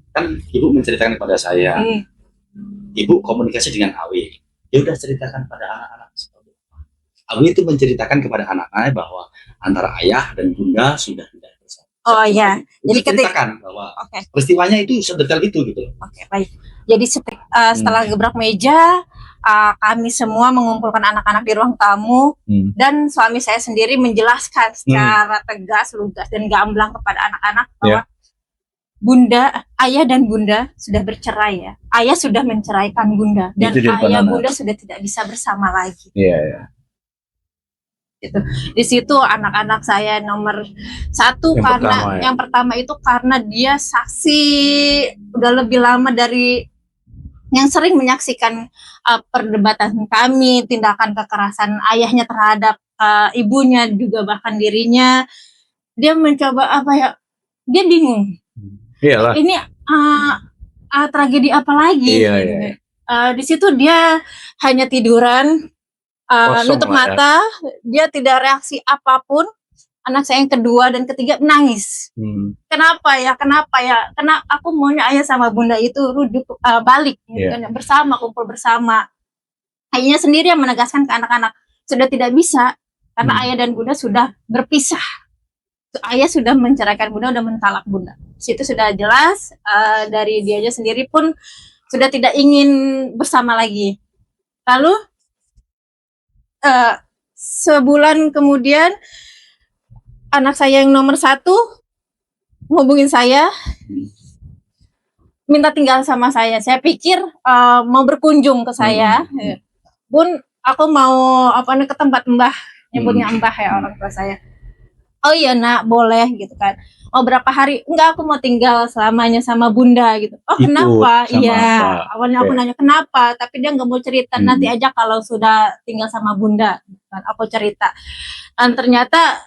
Kan ibu menceritakan kepada saya, ibu komunikasi dengan Awi. Dia udah ceritakan pada anak-anak. Awi itu menceritakan kepada anak-anaknya bahwa antara ayah dan bunda sudah tidak bersama. Oh iya. Jadi ketika bahwa peristiwanya itu sedetail itu gitu. Oke, baik. Jadi setelah gebrak meja, kami semua mengumpulkan anak-anak di ruang tamu dan suami saya sendiri menjelaskan secara tegas, lugas dan gamblang kepada anak-anak bahwa ayah dan bunda sudah bercerai ya. Ayah sudah menceraikan bunda dan ayah bunda sudah tidak bisa bersama lagi. Gitu. Di situ anak-anak saya nomor satu yang pertama itu karena dia saksi udah lebih lama dari yang sering menyaksikan perdebatan kami, tindakan kekerasan ayahnya terhadap ibunya juga bahkan dirinya. Dia mencoba dia bingung. Ini tragedi apa lagi? Di situ dia hanya tiduran. Nutup mata, dia tidak reaksi apapun. Anak saya yang kedua dan ketiga menangis. Kenapa ya? Karena aku maunya ayah sama bunda itu rujuk balik, gitu kan, bersama, kumpul bersama. Ayahnya sendiri yang menegaskan ke anak-anak sudah tidak bisa karena ayah dan bunda sudah berpisah. Ayah sudah menceraikan bunda, sudah mentalak bunda. Situ sudah jelas dari dianya sendiri pun sudah tidak ingin bersama lagi. Lalu sebulan kemudian anak saya yang nomor satu ngubungin saya minta tinggal sama saya. Saya pikir mau berkunjung ke saya. Bun, aku mau ke tempat mbah, nyebutnya mbah ya orang tua saya. Oh iya nak, boleh gitu kan. Oh berapa hari? Enggak, aku mau tinggal selamanya sama bunda gitu. Oh kenapa? Iya. Awalnya aku nanya kenapa, tapi dia nggak mau cerita. Nanti aja kalau sudah tinggal sama bunda. Dan aku cerita. Dan ternyata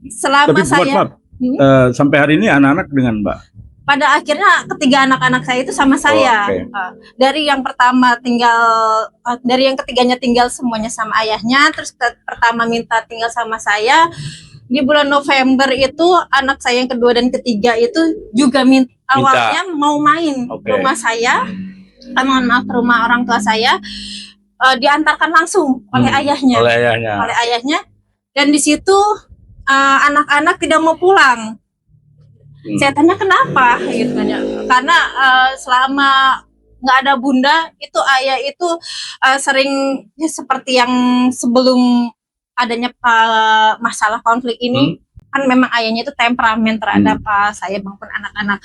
selama sampai hari ini anak-anak dengan Mbak. Pada akhirnya ketiga anak-anak saya itu sama saya. Dari yang pertama dari yang ketiganya tinggal semuanya sama ayahnya. Terus pertama minta tinggal sama saya. Di bulan November itu anak saya yang kedua dan ketiga itu juga awalnya mau main ke rumah saya, mohon maaf, rumah orang tua saya, diantarkan langsung oleh ayahnya. Dan di situ anak-anak tidak mau pulang. Saya tanya kenapa, gitu kan ya. Karena selama nggak ada bunda itu ayah itu sering seperti yang sebelum adanya masalah konflik ini kan memang ayahnya itu temperamen terhadap saya maupun anak-anak.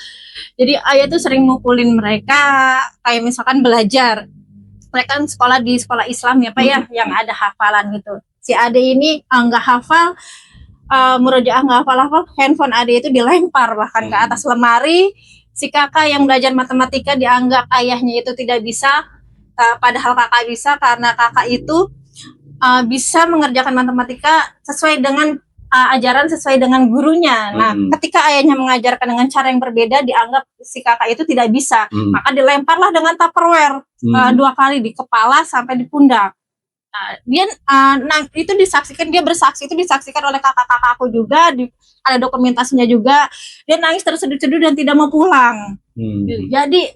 Jadi ayah itu sering mukulin mereka kayak misalkan belajar. Mereka kan sekolah di sekolah Islam ya Pak ya, yang ada hafalan gitu. Si ade ini nggak hafal, murojaah nggak hafal, handphone ade itu dilempar bahkan ke atas lemari. Si kakak yang belajar matematika dianggap ayahnya itu tidak bisa, padahal kakak bisa karena kakak itu bisa mengerjakan matematika sesuai dengan ajaran sesuai dengan gurunya. Nah, ketika ayahnya mengajarkan dengan cara yang berbeda, dianggap si kakak itu tidak bisa. Maka dilemparlah dengan tupperware 2 kali di kepala sampai di pundak. Dia itu disaksikan, dia bersaksi itu disaksikan oleh kakak-kakakku juga, ada dokumentasinya juga. Dia nangis terseduh-seduh dan tidak mau pulang. Jadi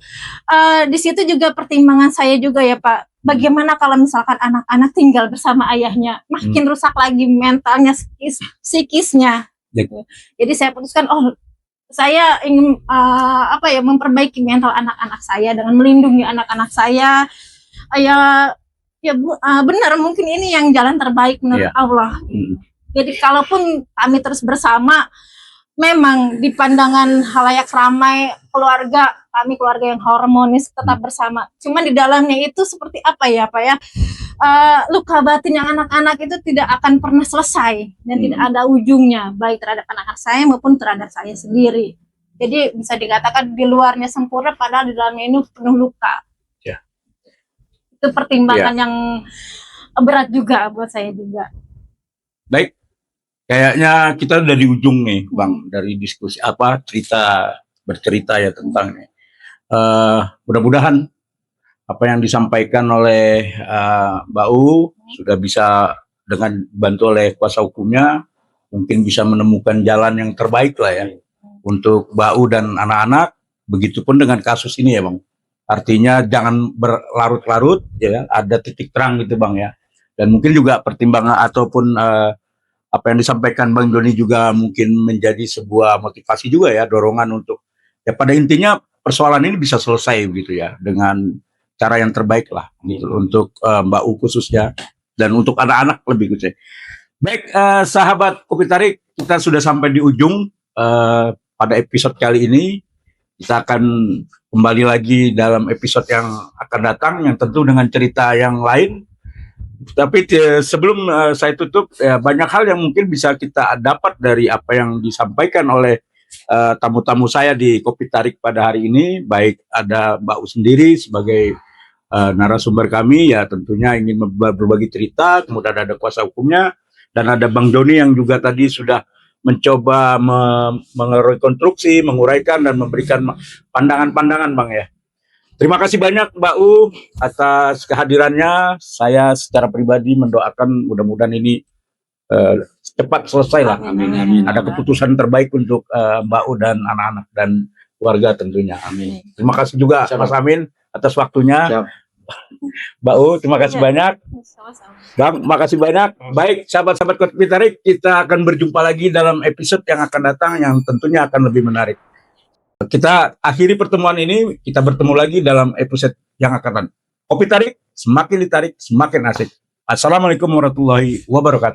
di situ juga pertimbangan saya juga ya Pak. Bagaimana kalau misalkan anak-anak tinggal bersama ayahnya, makin rusak lagi mentalnya, psikisnya. Jadi saya putuskan, saya ingin memperbaiki mental anak-anak saya dengan melindungi anak-anak saya. Ya benar, mungkin ini yang jalan terbaik menurut Allah. Jadi kalaupun kami terus bersama, memang di pandangan halayak ramai kami keluarga yang harmonis tetap bersama. Cuman di dalamnya itu seperti apa ya Pak ya? Luka batin yang anak-anak itu tidak akan pernah selesai dan tidak ada ujungnya, baik terhadap anak-anak saya maupun terhadap saya sendiri. Jadi bisa dikatakan di luarnya sempurna, padahal di dalamnya ini penuh luka. Itu pertimbangan yang berat juga buat saya juga. Baik, kayaknya kita udah di ujung nih Bang, dari diskusi bercerita ya tentang ini. Mudah-mudahan apa yang disampaikan oleh Mbak U sudah bisa dengan bantu oleh kuasa hukumnya, mungkin bisa menemukan jalan yang terbaik lah ya untuk Mbak U dan anak-anak. Begitupun dengan kasus ini ya Bang. Artinya jangan berlarut-larut ya, ada titik terang gitu Bang ya. Dan mungkin juga pertimbangan ataupun apa yang disampaikan Bang Doni juga mungkin menjadi sebuah motivasi juga ya, dorongan untuk ya pada intinya persoalan ini bisa selesai gitu ya dengan cara yang terbaik lah gitu untuk Mbak U khususnya dan untuk anak-anak lebih khususnya. Baik, sahabat Kopi Tarik, kita sudah sampai di ujung pada episode kali ini. Kita akan kembali lagi dalam episode yang akan datang yang tentu dengan cerita yang lain. Tapi sebelum saya tutup, banyak hal yang mungkin bisa kita dapat dari apa yang disampaikan oleh tamu-tamu saya di Kopi Tarik pada hari ini. Baik ada Mbak U sendiri sebagai narasumber kami, ya tentunya ingin berbagi cerita, kemudian ada kuasa hukumnya, dan ada Bang Doni yang juga tadi sudah mencoba merekonstruksi, menguraikan, dan memberikan pandangan-pandangan Bang ya. Terima kasih banyak Mbak U atas kehadirannya. Saya secara pribadi mendoakan mudah-mudahan ini cepat selesai lah. Amin. Ada keputusan terbaik untuk Mbak U dan anak-anak dan keluarga tentunya. Amin. Terima kasih juga Mas Amin atas waktunya. Mbak U, terima kasih banyak. Bang, terima kasih banyak. Baik, sahabat-sahabat Kopi Tarik, kita akan berjumpa lagi dalam episode yang akan datang yang tentunya akan lebih menarik. Kita akhiri pertemuan ini, kita bertemu lagi dalam episode yang akan datang. Kopi Tarik, semakin ditarik, semakin asik. Assalamualaikum warahmatullahi wabarakatuh.